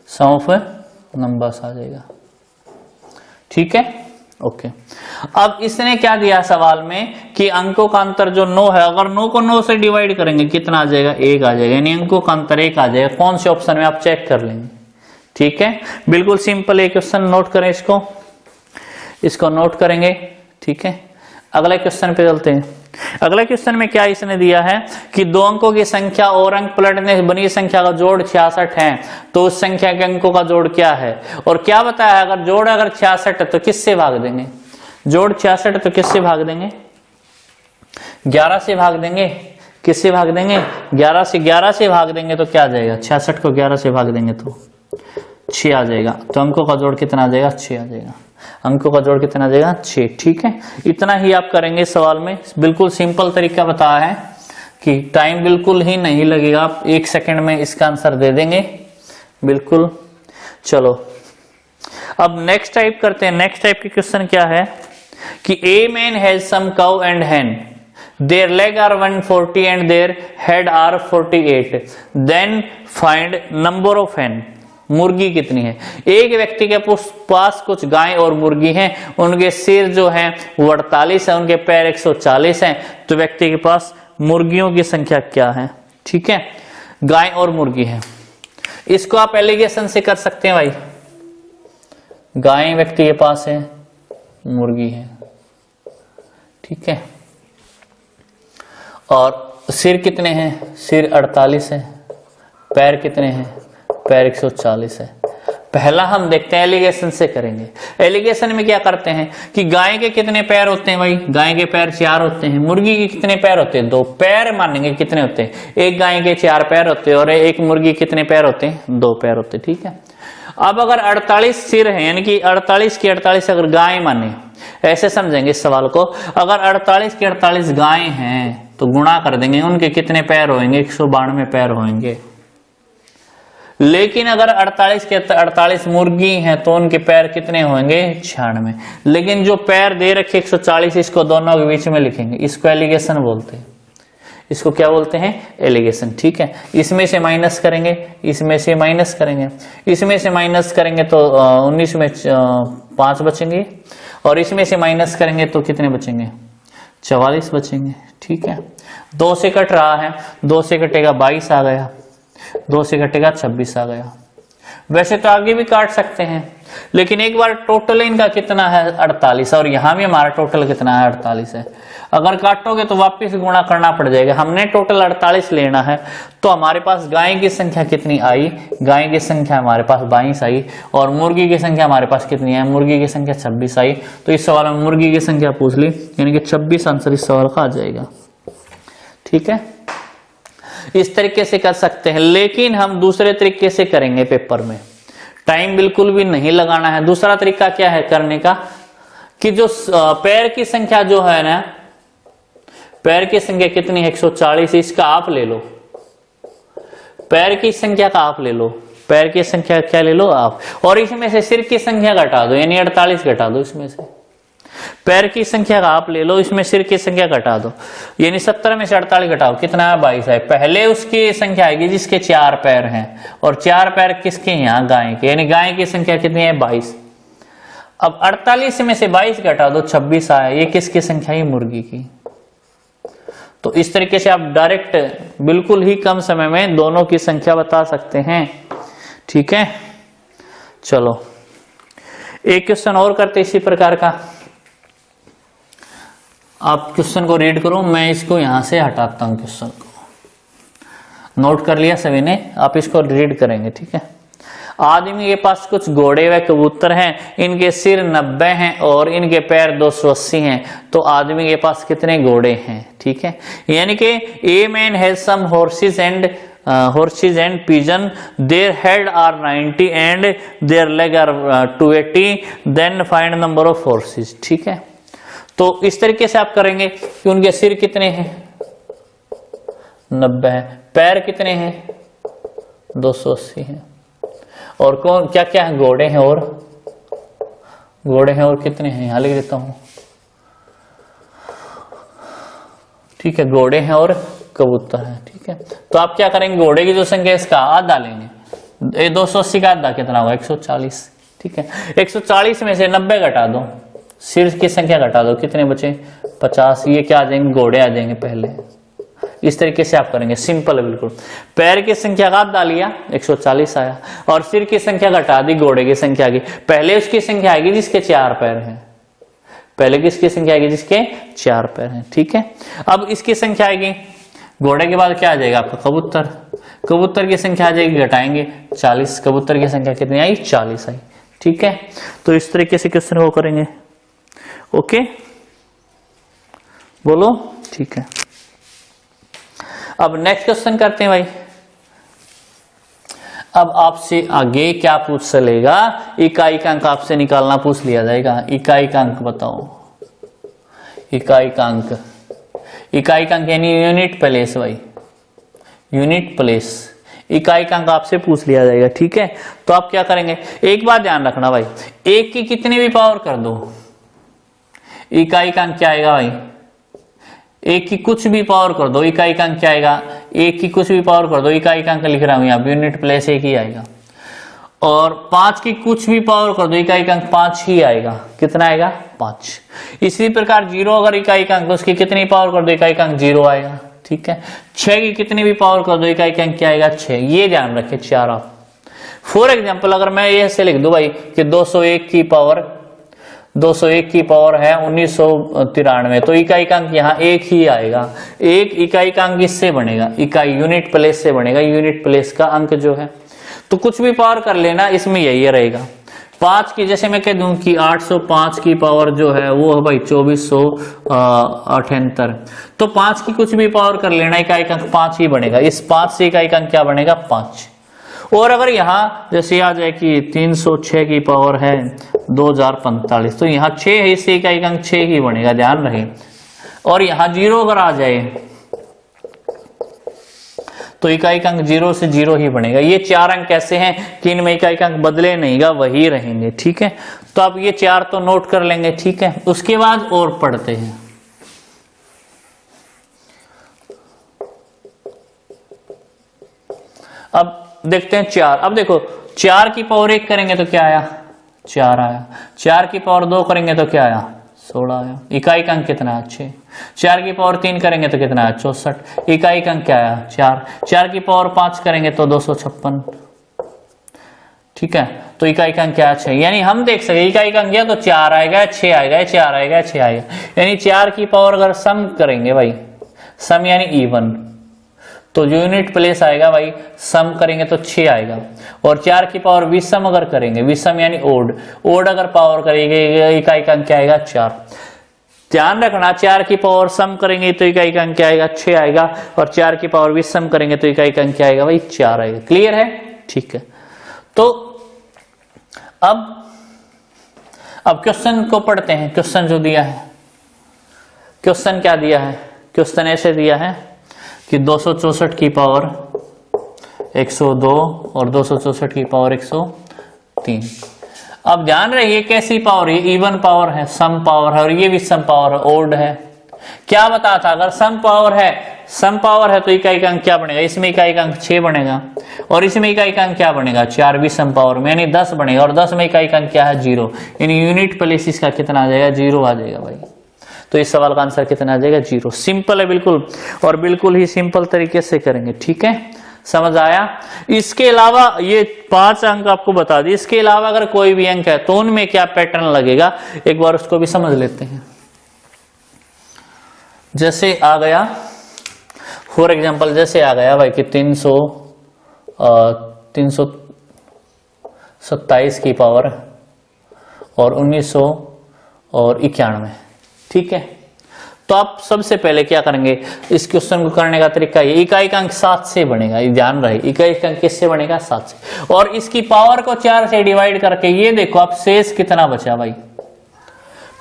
सम ऑफ नंबर्स आ जाएगा, ठीक है, ओके। अब इसने क्या दिया सवाल में कि अंकों का अंतर जो 9 है, अगर 9 को 9 से डिवाइड करेंगे कितना आ जाएगा, 1 आ जाएगा, यानी अंकों का अंतर 1 आ जाएगा। कौन से ऑप्शन में आप चेक कर लेंगे, ठीक है, बिल्कुल सिंपल एक क्वेश्चन नोट करें, इसको नोट करेंगे, ठीक है। अगले क्वेश्चन पे चलते हैं। अगले क्वेश्चन में क्या इसने दिया है कि दो अंकों की संख्या और अंक पलटने से बनी संख्या का जोड़ 66 है, तो उस संख्या के अंकों का जोड़ क्या है, और क्या बताया अगर जोड़ अगर 66 है तो किससे भाग देंगे, जोड़ 66 तो किससे भाग देंगे, 11 से भाग देंगे, किससे भाग देंगे, 11 से भाग देंगे तो क्या आ जाएगा, 66 को 11 से भाग देंगे तो 6 आ जाएगा, तो अंकों का जोड़ कितना आ जाएगा, 6 आ जाएगा, अंकों का जोड़ कितना आ जाएगा, 6, ठीक है। इतना ही आप करेंगे सवाल में, बिल्कुल सिंपल तरीका बताया है कि टाइम बिल्कुल ही नहीं लगेगा, आप 1 सेकंड में इसका आंसर दे देंगे, बिल्कुल। चलो अब नेक्स्ट टाइप करते हैं। नेक्स्ट टाइप के क्वेश्चन क्या है कि a man has some cow and hen, their leg are 140 and their head are 48, then find number of hen. मुर्गी कितनी है, एक व्यक्ति के पास कुछ गाय और मुर्गी हैं, उनके सिर जो है वो 48 है, उनके पैर 140 हैं, तो व्यक्ति के पास मुर्गियों की संख्या क्या है, ठीक है, गाय और मुर्गी है। इसको आप एलिगेशन से कर सकते हैं भाई, गाय व्यक्ति के पास है, मुर्गी है, ठीक है, और सिर कितने हैं, सिर 48 है, पैर कितने हैं, पैर 140 है। पहला हम देखते हैं एलिगेशन से करेंगे। एलिगेशन में क्या करते हैं कि गाय के कितने पैर होते हैं भाई, गाय के पैर 4 होते हैं, मुर्गी के कितने पैर होते हैं, 2 पैर मानेंगे, कितने होते हैं, एक गाय के 4 पैर होते हैं और एक मुर्गी कितने पैर होते हैं, 2 पैर होते हैं, ठीक है। अब अगर 48 सिर है, यानी कि 48 की 48 अगर गाय माने, ऐसे समझेंगे इस सवाल को, अगर 48 की 48 गाय हैं तो गुणा कर देंगे, उनके कितने पैर होंगे, 192 पैर होंगे। लेकिन अगर 48 के 48 मुर्गी हैं तो उनके पैर कितने होंगे, 96। लेकिन जो पैर दे रखे 140, इसको दोनों के बीच में लिखेंगे, इसको एलिगेशन बोलते हैं, इसको क्या बोलते हैं, एलिगेशन, ठीक है। इसमें से माइनस करेंगे, इसमें से माइनस करेंगे, इसमें से माइनस करेंगे तो 19 में 5 बचेंगे, और इसमें से माइनस करेंगे तो कितने बचेंगे, 44 बचेंगे, ठीक है। 2 से कट रहा है, 2 से कटेगा 22 आ गया, 2 से कटेगा 26 आ गया। वैसे तो आगे भी काट सकते हैं, लेकिन एक बार टोटल इनका कितना है, 48, और यहां भी हमारा टोटल कितना है, 48 है। अगर काटोगे तो वापस गुणा करना पड़ जाएगा। हमने टोटल 48 लेना है, तो हमारे पास गाय की संख्या कितनी आई, गाय की संख्या हमारे पास 22 आई, और मुर्गी की संख्या हमारे पास कितनी है, मुर्गी की संख्या 26 आई। तो इस सवाल में मुर्गी की संख्या पूछ ली, यानी कि 26 आंसर इस सवाल का आ जाएगा, ठीक है। इस तरीके से कर सकते हैं, लेकिन हम दूसरे तरीके से करेंगे पेपर में, टाइम बिल्कुल भी नहीं लगाना है। दूसरा तरीका क्या है करने का कि जो पैर की संख्या जो है ना, पैर की संख्या कितनी है, 140, इसका आप ले लो, पैर की संख्या का आप ले लो, पैर की संख्या क्या ले लो आप, और इसमें से सिर की संख्या घटा दो, यानी 48 घटा दो, इसमें से पैर की संख्या का आप ले लो, इसमें सिर की संख्या घटा दो, यानी 70 में से 48 घटाओ, कितना है, 22 है। पहले उसकी संख्या आएगी जिसके 4 पैर हैं, और 4 पैर किसके, यहाँ गाय के, यानी गाय की संख्या कितनी है, 22। अब 48 में से 22 घटा दो, 26 आया, ये किसकी संख्या है, मुर्गी की। तो इस तरीके से आप डायरेक्ट बिल्कुल ही कम समय में दोनों की संख्या बता सकते हैं, ठीक है। चलो एक क्वेश्चन और करते इसी प्रकार का, आप क्वेश्चन को रीड करो, मैं इसको यहां से हटाता हूं क्वेश्चन को। नोट कर लिया सभी ने, आप इसको रीड करेंगे, ठीक है। आदमी के पास कुछ घोड़े व कबूतर हैं, इनके सिर 90 हैं और इनके पैर 280 हैं, तो आदमी के पास कितने घोड़े हैं, ठीक है। यानी कि a man has some horses and pigeon, their head are 90 and their leg are 280, then find number of horses, ठीक है। तो इस तरीके से आप करेंगे कि उनके सिर कितने हैं, 90 है, पैर कितने हैं, 280 हैं, और कौन क्या क्या है, घोड़े हैं, और घोड़े हैं और कितने हैं, यहां लिख देता हूं, ठीक है, घोड़े हैं और कबूतर है, ठीक है। तो आप क्या करेंगे, घोड़े की जो संख्या इसका आधा लेंगे, 280 का आधा कितना होगा, 140, ठीक है। 140 में से 90 घटा दो, सिर की संख्या घटा दो, कितने बचे, 50, ये क्या आ जाएंगे, घोड़े आ जाएंगे पहले। इस तरीके से आप करेंगे, सिंपल है बिल्कुल। पैर की संख्या का आधा लिया, 140 आया, और सिर की संख्या घटा दी घोड़े की संख्या की, पहले उसकी संख्या आएगी जिसके 4 पैर हैं, पहले किसकी संख्या आएगी, जिसके 4 पैर हैं, ठीक है। अब इसकी संख्या आएगी, घोड़े के बाद क्या आ जाएगा आपका, कबूतर, कबूतर की संख्या आ जाएगी, घटाएंगे 40, कबूतर की संख्या कितनी आई, 40 आई, ठीक है। तो इस तरीके से क्वेश्चन को करेंगे, ओके, बोलो, ठीक है। अब नेक्स्ट क्वेश्चन करते हैं भाई। अब आपसे आगे क्या पूछ चलेगा, इकाई का अंक आपसे निकालना पूछ लिया जाएगा। इकाई का अंक बताओ, इकाई का अंक, इकाई का अंक यानी यूनिट प्लेस भाई, यूनिट प्लेस, इकाई का अंक आपसे पूछ लिया जाएगा, ठीक है। तो आप क्या करेंगे, एक बात ध्यान रखना भाई, एक की कितनी भी पावर कर दो, इकाई का अंक क्या आएगा भाई, एक की कुछ भी पावर कर दो, इकाई का अंक क्या आएगा, एक की कुछ भी पावर कर दो, इकाई का अंक लिख रहा हूं यहाँ, यूनिट प्लेस एक ही आएगा। और 5 की कुछ भी पावर कर दो, इकाई का अंक 5 ही आएगा, कितना आएगा, 5। इसी प्रकार 0 अगर इकाई का अंक, उसकी कितनी पावर कर दो, इकाई का अंक 0 आएगा, ठीक है। 6 की कितनी भी पावर कर दो, इकाई का अंक क्या आएगा, 6, ये ध्यान रखे 4 आप। फॉर एग्जाम्पल अगर मैं ऐसे लिख दू भाई कि 201 की पावर, 201 की पावर है 1993, तो इकाई का अंक यहाँ 1 ही आएगा, एक इकाई का अंक इससे बनेगा, इकाई यूनिट प्लेस से बनेगा, यूनिट प्लेस का अंक जो है, तो कुछ भी पावर कर लेना, इसमें यही रहेगा। 5 की जैसे मैं कह दूं कि 805 की पावर जो है वो है भाई 2478, तो 5 की कुछ भी पावर कर लेना, इकाई का अंक 5 ही बनेगा, इस 5 से इकाई का अंक क्या बनेगा, 5। और अगर यहाँ जैसे आ जाए कि 306 की पावर है 2045, तो यहाँ 6 है, इससे इकाई का अंक 6 ही बनेगा, ध्यान रहे। और यहाँ 0 अगर आ जाए तो इकाई का अंक 0 से 0 ही बनेगा। ये 4 अंक ऐसे हैं कि इनमें इकाई का अंक बदले नहींगा, वही रहेंगे, ठीक है। तो आप ये 4 तो नोट कर लेंगे, ठीक है। उसके बाद और पढ़ते हैं, अब देखते हैं 4। अब देखो 4 की पावर 1 करेंगे तो क्या आया, 4 आया। 4 की पावर 2 करेंगे तो क्या आया, 16 आया। इकाई का अंक कितना है, 6। 4 की पावर 3 करेंगे तो कितना है, 64। इकाई का अंक क्या आया, 4। 4 की पावर 5 करेंगे तो 256, ठीक है। तो इकाई का अंक क्या है, 6। यानी हम देख सके इकाई का अंक या तो 4 आएगा, 6 आएगा, 4 आएगा, 6 आएगा। यानी 4 की पावर अगर सम करेंगे भाई, सम यानी इवन, तो जो यूनिट प्लेस आएगा भाई, सम करेंगे तो 6 आएगा। और 4 की पावर विषम अगर करेंगे, विषम यानी ओड, ओड अगर पावर करेंगे, इकाई का अंक क्या आएगा, 4। ध्यान रखना 4 की पावर सम करेंगे तो इकाई का अंक क्या आएगा, 6 आएगा। और 4 की पावर विषम करेंगे तो इकाई का अंक क्या आएगा भाई, 4 आएगा। क्लियर है, ठीक है। तो अब क्वेश्चन को पढ़ते हैं। क्वेश्चन जो दिया है, क्वेश्चन क्या दिया है, क्वेश्चन ऐसे दिया है कि 264 की पावर 102 और 264 की पावर 103। अब ध्यान रहे ये कैसी पावर है, इवन पावर है, सम पावर है, और ये भी सम पावर है, ओड है। क्या बता था, अगर सम पावर है तो इकाई का अंक क्या बनेगा, इसमें इकाई का अंक 6 बनेगा, और इसमें इकाई का अंक क्या बनेगा, 4 भी सम पावर में, यानी 10 बनेगा। और 10 में इकाई का अंक क्या है, 0। यानी यूनिट प्लेस इसका कितना आ जाएगा, 0 आ जाएगा भाई। तो इस सवाल का आंसर कितना आ जाएगा, 0। सिंपल है बिल्कुल, और बिल्कुल ही सिंपल तरीके से करेंगे, ठीक है। समझ आया। इसके अलावा ये 5 अंक आपको बता दी, इसके अलावा अगर कोई भी अंक है तो उनमें क्या पैटर्न लगेगा, एक बार उसको भी समझ लेते हैं। जैसे आ गया फॉर एग्जाम्पल जैसे आ गया भाई कि 327 की पावर और 1991, ठीक है। तो आप सबसे पहले क्या करेंगे, इस क्वेश्चन को करने का तरीका ये, इकाई का अंक 7 से बनेगा, ये ध्यान रहे, इकाई का अंक किससे बनेगा, 7 से। और इसकी पावर को 4 से डिवाइड करके ये देखो आप शेष कितना बचा भाई,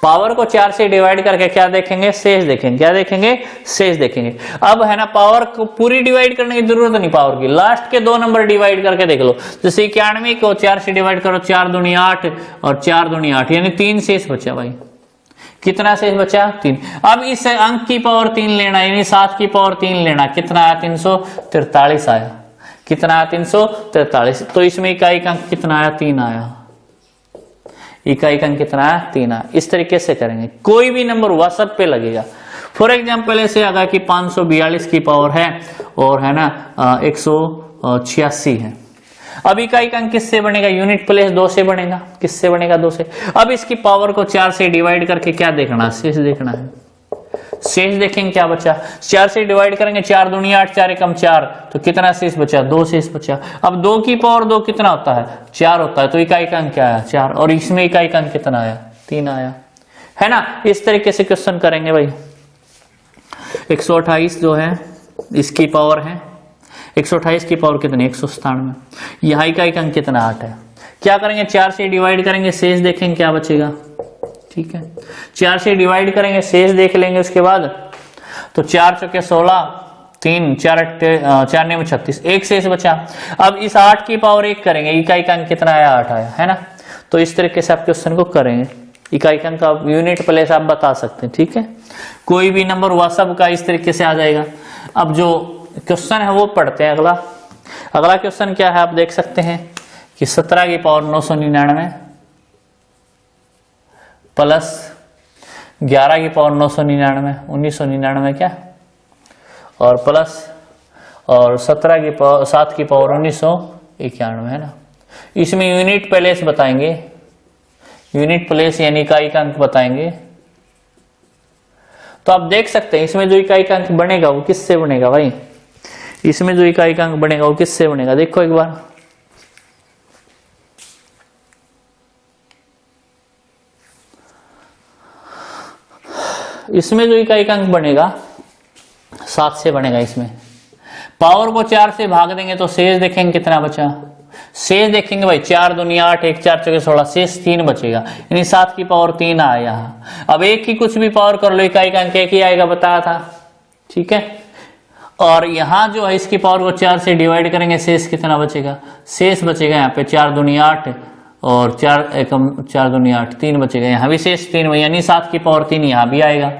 पावर को 4 से डिवाइड करके क्या देखेंगे, शेष देखेंगे, क्या देखेंगे, शेष देखेंगे। अब है ना, पावर को पूरी डिवाइड करने की जरूरत नहीं, पावर की लास्ट के 2 नंबर डिवाइड करके देख लो। जैसे 91 को 4 से डिवाइड करो, 4 दूनी 8 और 4 दूनी 8, यानी 3 शेष बचा भाई। कितना शेष बचा, 3। अब इस अंक की पावर 3 लेना, यानी 7 की पावर 3 लेना, कितना आया, 343 आया। कितना आया, 343। तो इसमें इकाई का अंक कितना आया, 3 आया। इकाई का अंक कितना आया, 3 आया। इस तरीके से करेंगे, कोई भी नंबर हुआ सब पे लगेगा। फॉर एग्जाम्पल ऐसे आगा कि 542 की पावर है और है ना 186 है। अब इकाई का अंक किससे बनेगा, यूनिट प्लेस 2 से बनेगा। किससे बनेगा, 2 से। अब इसकी पावर को 4 से डिवाइड करके क्या देखना, शेष देखना है। शेष देखेंगे क्या बचा, 4 से डिवाइड करेंगे, 4 दूनी 8, 4 एकम 4, तो कितना शेष बचा, 2 शेष बचा। अब 2 की पावर 2 कितना होता है, 4 होता है, तो इकाई का अंक क्या आया, 4। और इसमें इकाई का अंक कितना आया, 3 आया, है ना। इस तरीके से क्वेश्चन करेंगे भाई। 128 जो है इसकी पावर है, 128 की पावर कितनी, 197। यहाँ इकाई का अंक कितना, 8 है। क्या करेंगे, 4 से डिवाइड करेंगे, शेष देखेंगे क्या बचेगा, ठीक है। 4 से डिवाइड करेंगे, शेष देख लेंगे उसके बाद। तो 4 चौके 16, 3 4 9 36, 1 शेष बचा। अब इस 8 की पावर 1 करेंगे, इकाई का अंक कितना आया, 8 आया, है ना। तो इस तरीके से आप क्वेश्चन को करेंगे। इकाई का अंक आप यूनिट प्लेस आप बता सकते हैं, ठीक है। कोई भी नंबर हुआ सब का इस तरीके से आ जाएगा। अब जो क्वेश्चन है वो पढ़ते हैं। अगला क्वेश्चन क्या है, आप देख सकते हैं कि 17 की पावर 999 प्लस 11 की पावर 999, 1999 क्या, और प्लस और 17 की पावर 7 की पावर 1991, है ना। इसमें यूनिट प्लेस बताएंगे, यूनिट प्लेस यानी इकाई का अंक बताएंगे। तो आप देख सकते हैं इसमें जो इकाई का अंक बनेगा वो किससे बनेगा भाई, इसमें जो इकाई का अंक बनेगा वो किससे बनेगा, देखो एक बार। इसमें जो इकाई का अंक बनेगा 7 से बनेगा। इसमें पावर को 4 से भाग देंगे तो शेष देखेंगे कितना बचा, शेष देखेंगे भाई 4 दूनी 8, 1 4 चौके 16, शेष 3 बचेगा, यानी 7 की पावर 3 आया यहाँ। अब 1 की कुछ भी पावर कर लो, इकाई का अंक 1 ही आएगा, बताया था, ठीक है। और यहाँ जो है इसकी पावर को 4 से डिवाइड करेंगे, शेष कितना बचेगा, शेष बचेगा यहाँ पे 4 दूनी 8 और 4 एकम 4 दूनी 8, 3 बचेगा। यहाँ भी शेष 3, यानी 7 की पावर 3 यहाँ भी आएगा।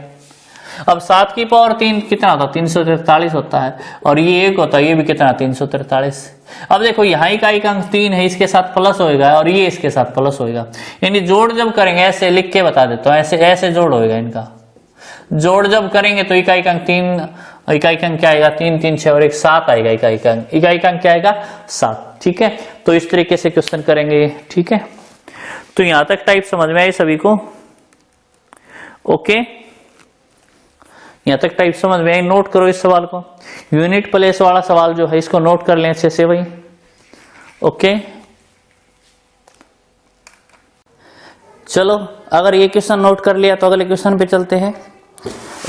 अब 7 की पावर 3 कितना होता है, 343 होता है, और ये 1 होता है, ये भी कितना 343। अब देखो यहाँ इकाई का अंक 3 है, इसके साथ प्लस होएगा और ये इसके साथ प्लस होएगा, यानी जोड़ जब करेंगे, ऐसे लिख के बता देता हूँ, ऐसे जोड़ होएगा इनका। जोड़ जब करेंगे तो इकाई का अंक 3, इकाई का अंक क्या आएगा, 3 3 6 और 1 7 आएगा इकाई का अंक। इकाई का अंक क्या आएगा, 7, ठीक है। तो इस तरीके से क्वेश्चन करेंगे, ठीक है। तो यहां तक टाइप समझ में आई सभी को, ओके। यहां तक टाइप समझ में आई, नोट करो इस सवाल को। यूनिट प्लेस वाला सवाल जो है इसको नोट कर लें अच्छे से भाई, ओके। चलो अगर ये क्वेश्चन नोट कर लिया तो अगले क्वेश्चन पे चलते हैं।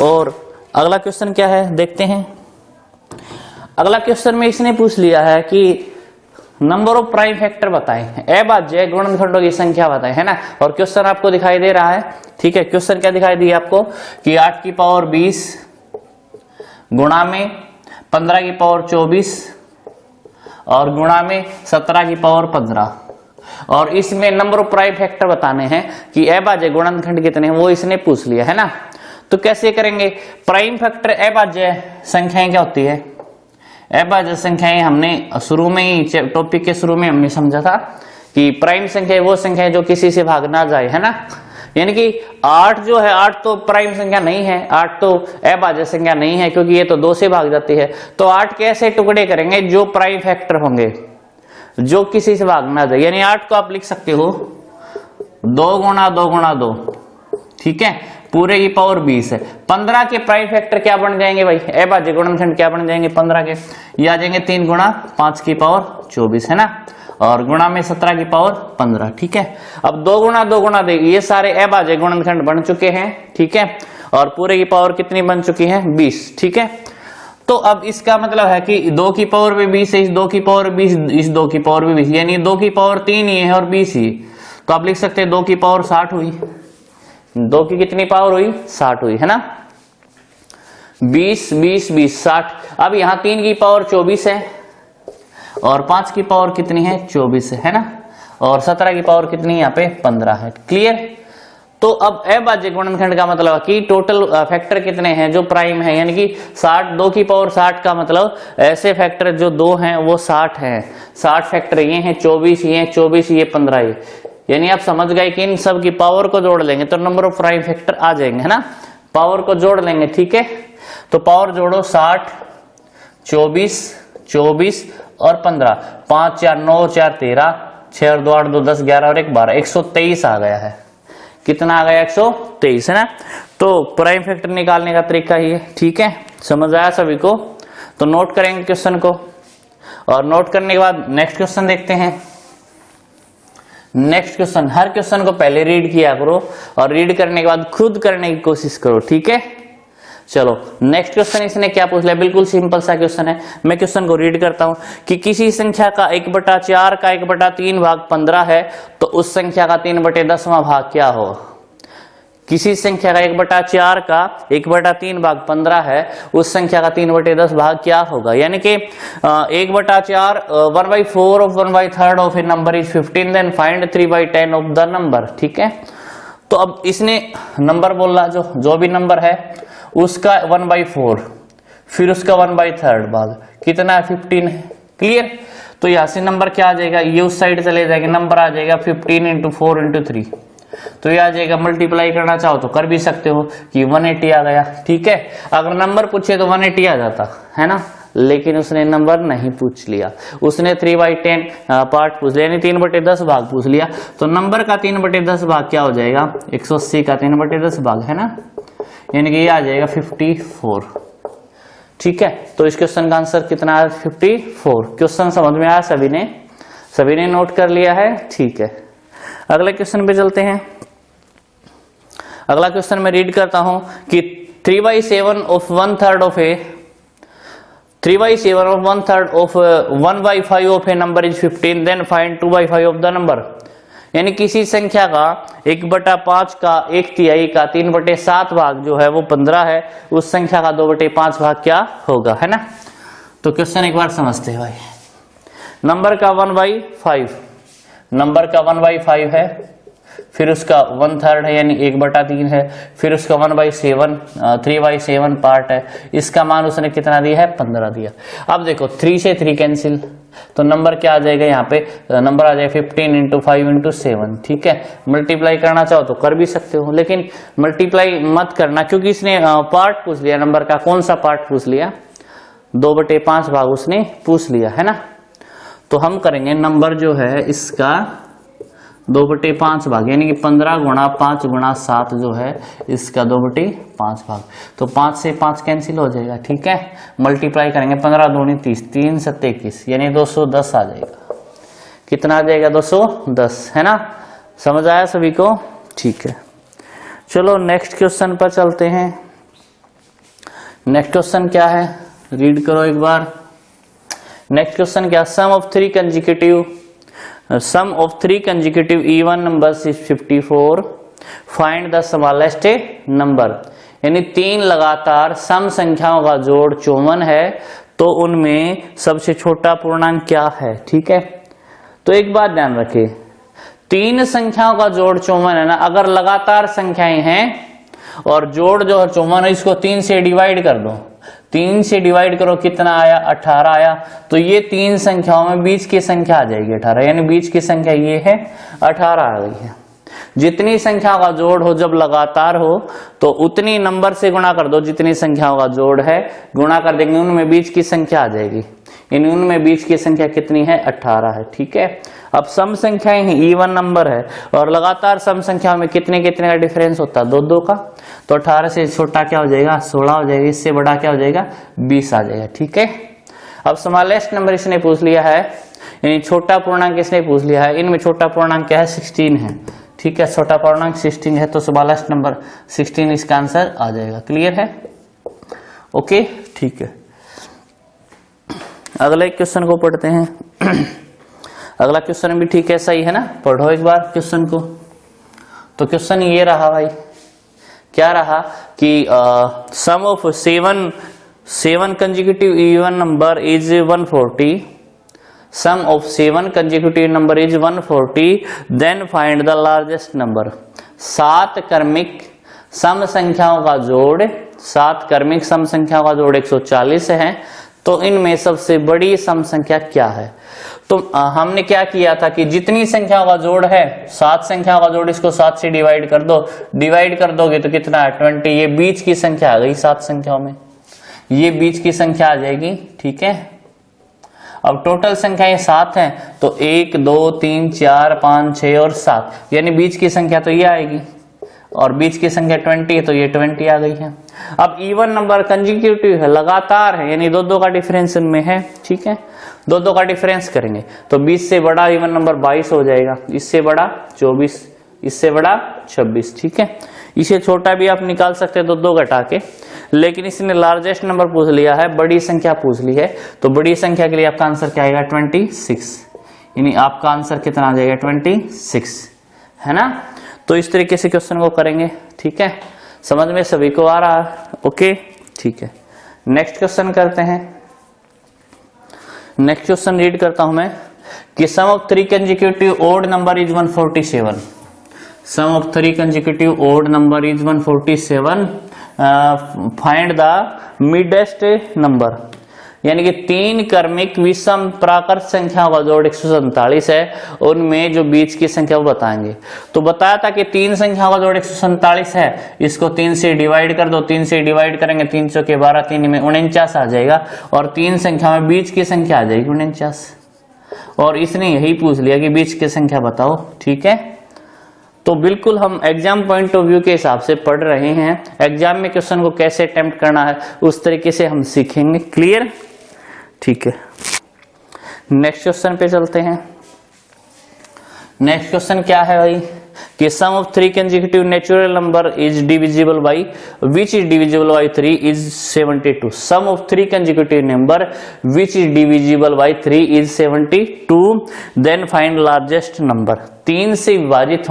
और अगला क्वेश्चन क्या है देखते हैं। अगला क्वेश्चन में इसने पूछ लिया है कि नंबर ऑफ प्राइम फैक्टर बताएं, अभाज्य गुणनखंडों की संख्या बताएं, है ना। और क्वेश्चन आपको दिखाई दे रहा है, ठीक है। क्वेश्चन क्या दिखाई दिया आपको कि 8 की पावर 20 गुणा में 15 की पावर 24 और गुणा में 17 की पावर 15, और इसमें नंबर ऑफ प्राइम फैक्टर बताने हैं कि अभाज्य गुणनखंड कितने हैं, वो इसने पूछ लिया, है ना। तो कैसे करेंगे, प्राइम फैक्टर अभाज्य संख्याएं क्या होती है, अभाज्य संख्याएं हमने शुरू में ही टॉपिक के शुरू में हमने समझा था कि प्राइम संख्या वो संख्या है जो किसी से भाग ना जाए, है ना। यानी कि 8 जो है, 8 तो प्राइम संख्या नहीं है, 8 तो अभाज्य संख्या नहीं है, क्योंकि ये तो 2 से भाग जाती है। तो 8 के ऐसे टुकड़े करेंगे जो प्राइम फैक्टर होंगे, जो किसी से भाग ना जाए। यानी 8 को आप लिख सकते हो 2 गुणा 2 गुणा 2, ठीक है। पूरे की पावर 20 है। 15 के प्राइम फैक्टर क्या बन जाएंगे भाई, अभाज्य गुणनखंड क्या बन जाएंगे 15 के, ये आ जाएंगे 3 गुणा 5 की पावर 24 है ना, और गुणा में 17 की पावर 15। ठीक है, अब 2 गुणा दे, ये सारे अभाज्य गुणनखंड बन चुके हैं। ठीक है, और पूरे की पावर कितनी बन चुकी है 20। ठीक है, तो अब इसका मतलब है कि 2 की पावर भी 20 है, इस 2 की पावर 20, इस 2 की पावर भी 20, यानी 2 की पावर 3 ही है और 20 ही। तो आप लिख सकते हैं 2 की पावर 60 हुई, 2 की कितनी पावर हुई 60 हुई है ना, 20 20 20 60। अब यहाँ 3 की पावर 24 है और 5 की पावर कितनी है 24 है ना, और 17 की पावर कितनी यहाँ पे 15 है। क्लियर। तो अब अभाज्य गुणनखंड का मतलब कि टोटल फैक्टर कितने हैं जो प्राइम है, यानी कि 60, 2 की पावर 60 का मतलब ऐसे फैक्टर जो 2 हैं वो 60 हैं। 60 फैक्टर ये हैं, 24 ये 24 ये 15 ये, यानी आप समझ गए कि इन सब की पावर को जोड़ लेंगे तो नंबर ऑफ प्राइम फैक्टर आ जाएंगे है ना, पावर को जोड़ लेंगे। ठीक है, तो पावर जोड़ो 60 24 24 और 15, 5 4 9 4 13, 6 और 2 8 2 10 11 और 1 12, 123 आ गया है। कितना आ गया 123 है ना। तो प्राइम फैक्टर निकालने का तरीका ही है। ठीक है, समझ आया सभी को। तो नोट करेंगे क्वेश्चन को, और नोट करने के बाद नेक्स्ट क्वेश्चन देखते हैं। नेक्स्ट क्वेश्चन, हर क्वेश्चन को पहले रीड किया करो और रीड करने के बाद खुद करने की कोशिश करो। ठीक है, चलो नेक्स्ट क्वेश्चन इसने क्या पूछ लिया, बिल्कुल सिंपल सा क्वेश्चन है। मैं क्वेश्चन को रीड करता हूं कि किसी संख्या का 1/4 का 1/3 भाग 15 है तो उस संख्या का 3/10वां भाग क्या हो। किसी संख्या का 1/4 का 1/3 भाग 15 है, उस संख्या का 3/10 भाग क्या होगा। यानी कि 1/4 1/4 of 1/3 of a number is 15, then find 3/10 of the number. ठीक है, तो अब इसने नंबर बोला, जो भी नंबर है उसका 1/4, फिर उसका 1/3 भाग कितना है 15 है। क्लियर। तो यहां से नंबर क्या आ जाएगा, ये उस साइड चले जाएंगे, नंबर आ जाएगा 15 × 4 × 3, तो ये आ जाएगा। मल्टीप्लाई करना चाहो तो कर भी सकते हो कि 180 आ गया। ठीक है, अगर नंबर पूछे तो 180 आ जाता है ना, लेकिन उसने नंबर नहीं पूछ लिया, उसने 3/10 पार्ट पूछ लिया, यानी 3/10 भाग पूछ लिया। तो नंबर का 3/10 भाग क्या हो जाएगा 180 का 3/10 भाग है ना, यानी कि ये आ जाएगा 54। ठीक है, तो इस क्वेश्चन का आंसर कितना है 54। क्वेश्चन समझ में आया सभी ने नोट कर लिया है। ठीक है, अगले क्वेश्चन पे चलते हैं। अगला क्वेश्चन मैं रीड करता हूं कि 3/7 of 1/3 of a 3/7 of 1/3 of 1/5 of a number is 15, then find 2/5 of the number. यानी किसी संख्या का 1/5 का 1/3 का 3/7 भाग जो है वो 15 है, उस संख्या का 2/5 भाग क्या होगा है ना। तो क्वेश्चन एक बार समझते हैं भाई। नंबर का 1/5, नंबर का 1/5 है, फिर उसका 1/3 है यानी 1/3 है, फिर उसका 1/7 3/7 पार्ट है, इसका मान उसने कितना दिया है 15 दिया। अब देखो 3 से 3 कैंसिल, तो नंबर क्या आ जाएगा यहाँ पे, नंबर आ जाएगा 15 × 5 × 7। ठीक है, मल्टीप्लाई करना चाहो तो कर भी सकते हो, लेकिन मल्टीप्लाई मत करना क्योंकि इसने पार्ट पूछ लिया नंबर का। कौन सा पार्ट पूछ लिया, 2/5 भाग उसने पूछ लिया है ना। तो हम करेंगे नंबर जो है इसका 2/5 भाग, यानी कि 15 × 5 × 7 जो है इसका 2/5 भाग। तो 5 से 5 कैंसिल हो जाएगा। ठीक है, मल्टीप्लाई करेंगे 15 दूनी 30, 3 7 21, यानी 210 आ जाएगा। कितना आ जाएगा 210 है ना। समझ आया सभी को। ठीक है, चलो नेक्स्ट क्वेश्चन पर चलते हैं। नेक्स्ट क्वेश्चन क्या है, रीड करो एक बार। नेक्स्ट क्वेश्चन क्या, सम of 3 consecutive even numbers is 54, find the smallest number। यानी 3 लगातार सम संख्याओं का जोड़ 54 है, तो उनमें सबसे छोटा पूर्णांक क्या है। ठीक है, तो एक बात ध्यान रखिए, 3 संख्याओं का जोड़ 54 है ना, अगर लगातार संख्याएं हैं और जोड़ जो है 54 है, इसको 3 से डिवाइड कर दो, 3 से डिवाइड करो कितना आया 18 आया, तो ये 3 संख्याओं में बीच की संख्या आ जाएगी 18, यानी बीच की संख्या ये है 18 आ गई है। जितनी संख्या का जोड़ हो जब लगातार हो तो उतनी नंबर से गुणा कर दो, जितनी संख्याओं का जोड़ है गुणा कर देंगे, उनमें बीच की संख्या आ जाएगी। इन उनमें बीच की संख्या कितनी है 18 है। ठीक है, अब सम संख्याएं हैं, इवन नंबर है और लगातार सम संख्याओं में कितने कितने का डिफरेंस होता है, 2 2 का। तो 18 से छोटा क्या हो जाएगा, 16 हो जाएगा, इससे बड़ा क्या हो जाएगा, 20 आ जाएगा। ठीक है, अब स्मॉलेस्ट नंबर इसने पूछ लिया है, यानी छोटा पूर्णांक इसने पूछ लिया है। इनमें छोटा पूर्णांक क्या है, 16 है। ठीक है, छोटा पूर्णांक 16 है, तो स्मॉलेस्ट नंबर 16 इसका आंसर आ जाएगा। क्लियर है, ओके ठीक है। अगले क्वेश्चन को पढ़ते हैं। अगला क्वेश्चन भी ठीक है, सही है ना, पढ़ो एक बार क्वेश्चन को। तो क्वेश्चन ये रहा भाई, क्या रहा कि sum of 7 consecutive even number is 140, sum of 7 consecutive number is 140, then find the largest number. 7 क्रमिक सम संख्याओं का जोड़, 7 क्रमिक सम संख्याओं का जोड़ 140 है, तो इनमें सबसे बड़ी सम संख्या क्या है। तो हमने क्या किया था कि जितनी संख्याओं का जोड़ है, 7 संख्याओं का जोड़, इसको 7 से डिवाइड कर दो, डिवाइड कर दोगे तो कितना है, 20। ये बीच की संख्या आ गई 7 संख्याओं में, ये बीच की संख्या आ जाएगी। ठीक है, अब टोटल संख्याएं 7 हैं, तो 1 2 3 4 5 6 और 7, यानी बीच की संख्या तो ये आएगी, और बीच की संख्या 20 है, तो ये 20 आ गई है। अब इवन नंबर कंसेक्यूटिव है, लगातार है, यानी 2 2 का डिफरेंस इनमें है। ठीक है, 2 2 का डिफरेंस करेंगे तो 20 से बड़ा इवन नंबर 22 हो जाएगा, इससे बड़ा 24, इससे बड़ा 26। ठीक है, इसे छोटा भी आप निकाल सकते हैं 2 2 घटा के, लेकिन इसने लार्जेस्ट नंबर पूछ लिया है, बड़ी संख्या पूछ ली है, तो बड़ी संख्या के लिए आपका आंसर क्या आएगा, 26, यानी आपका आंसर कितना आ जाएगा, 26, है ना। तो इस तरीके से क्वेश्चन को करेंगे। ठीक है, समझ में सभी को आ रहा है, ओके ठीक है। नेक्स्ट क्वेश्चन करते हैं। नेक्स्ट क्वेश्चन रीड करता हूं मैं कि sum of 3 consecutive odd number is 147, sum of 3 consecutive odd number is 147, find the midest number, यानी कि 3 क्रमिक विषम प्राकृत संख्याओं का जोड़ 147 है, उनमें जो बीच की संख्या वो बताएंगे। तो बताया था कि 3 संख्याओं का जोड़ 147 है, इसको 3 से डिवाइड कर दो, 3 से डिवाइड करेंगे 3 चौके 12, 3 में 49 आ जाएगा, और 3 संख्या में बीच की संख्या आ जाएगी 49, और इसने यही पूछ लिया कि बीच की संख्या बताओ। ठीक है, तो बिल्कुल हम एग्जाम पॉइंट ऑफ व्यू के हिसाब से पढ़ रहे हैं, एग्जाम में क्वेश्चन को कैसे अटेम्प्ट करना है उस तरीके से हम सीखेंगे। क्लियर, ठीक है। नेक्स्ट क्वेश्चन पे चलते हैं। नेक्स्ट क्वेश्चन क्या है भाई कि sum of 3 consecutive natural number is divisible by which is divisible by 3 is 72, sum of 3 consecutive number which is divisible by 3 is 72, then find largest number. 3 से विभाजित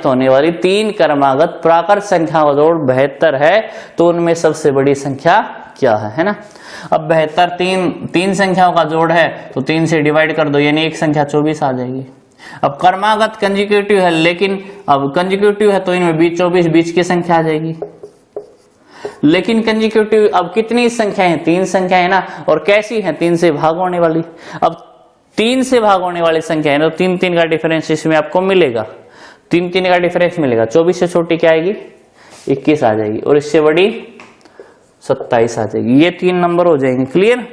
होने वाली 3 क्रमागत प्राकृत संख्या का जोड़ 72 है, तो उनमें सबसे बड़ी संख्या क्या है ना। अब 72 तीन संख्याओं का जोड़ है, तो 3 से डिवाइड कर दो, यानी एक संख्या 24 आ जाएगी। अब क्रमागत कंसेक्यूटिव है, लेकिन अब कंसेक्यूटिव है तो इनमें 24 बीच की संख्या आ जाएगी। लेकिन कंसेक्यूटिव अब कितनी संख्याएं हैं, 3 संख्याएं है ना, और कैसी है, 3 से भाग होने वाली। अब 3 से भाग होने वाली संख्या है, तो 3 का डिफरेंस इसमें आपको मिलेगा, 3 का डिफरेंस मिलेगा। 24 से छोटी क्या आएगी, 21 आ जाएगी, और इससे बड़ी 27 आ जाएगी। ये 3 नंबर हो जाएंगे। क्लियर।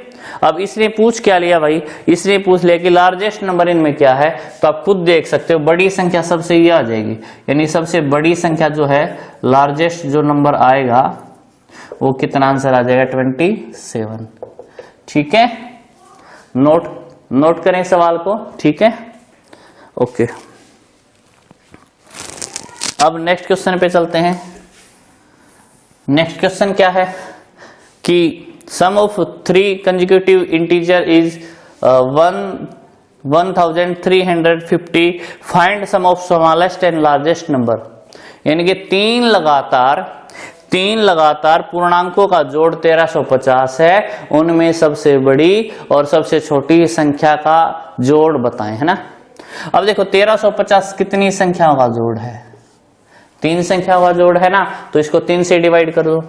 अब इसने पूछ क्या लिया भाई, इसने पूछ लिया कि लार्जेस्ट नंबर इनमें क्या है, तो आप खुद देख सकते हो, बड़ी संख्या सबसे ये आ जाएगी, यानी सबसे बड़ी संख्या जो है, लार्जेस्ट जो नंबर आएगा वो कितना आंसर आ जाएगा, 27। ठीक है, नोट करें सवाल को। ठीक है, ओके। अब नेक्स्ट क्वेश्चन पे चलते हैं। नेक्स्ट क्वेश्चन क्या है कि sum of 3 consecutive integer is 1350, find sum of smallest and largest number, यानी कि 3 लगातार पूर्णांकों का जोड़ 1350 है, उनमें सबसे बड़ी और सबसे छोटी संख्या का जोड़ बताएं, है ना। अब देखो 1350 कितनी संख्याओं का जोड़ है, 3 संख्याओं का जोड़ है ना, तो इसको 3 से डिवाइड कर दो,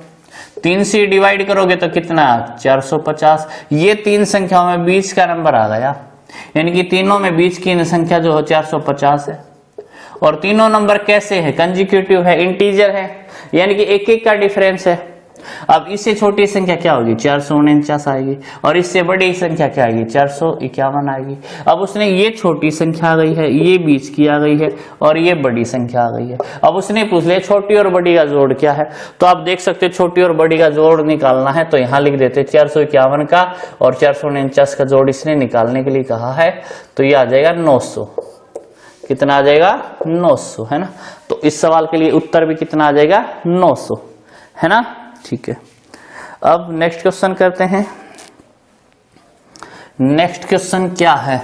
3 से डिवाइड करोगे तो कितना, 450। ये 3 संख्याओं में बीच का नंबर आ गया, यानी कि तीनों में बीच की संख्या जो है 450 है। और तीनों नंबर कैसे है, कंसेक्यूटिव है, इंटीजर है, यानी कि एक एक का डिफरेंस है। अब इससे छोटी संख्या क्या होगी, 449 आएगी, और इससे बड़ी संख्या क्या आएगी, 451 आएगी। अब उसने ये छोटी संख्या आ गई है, ये बीच की आ गई है, और ये बड़ी संख्या आ गई है। अब उसने पूछ लिया छोटी और बड़ी का जोड़ क्या है, तो आप देख सकते हो छोटी और बड़ी का जोड़ निकालना है तो यहाँ लिख देते 451 का और 449 का जोड़ इसने निकालने के लिए कहा है, तो ये आ जाएगा 900। कितना आ जाएगा, 900, है ना। तो इस सवाल के लिए उत्तर भी कितना आ जाएगा, 900, है ना। ठीक है, अब नेक्स्ट क्वेश्चन करते हैं। नेक्स्ट क्वेश्चन क्या है,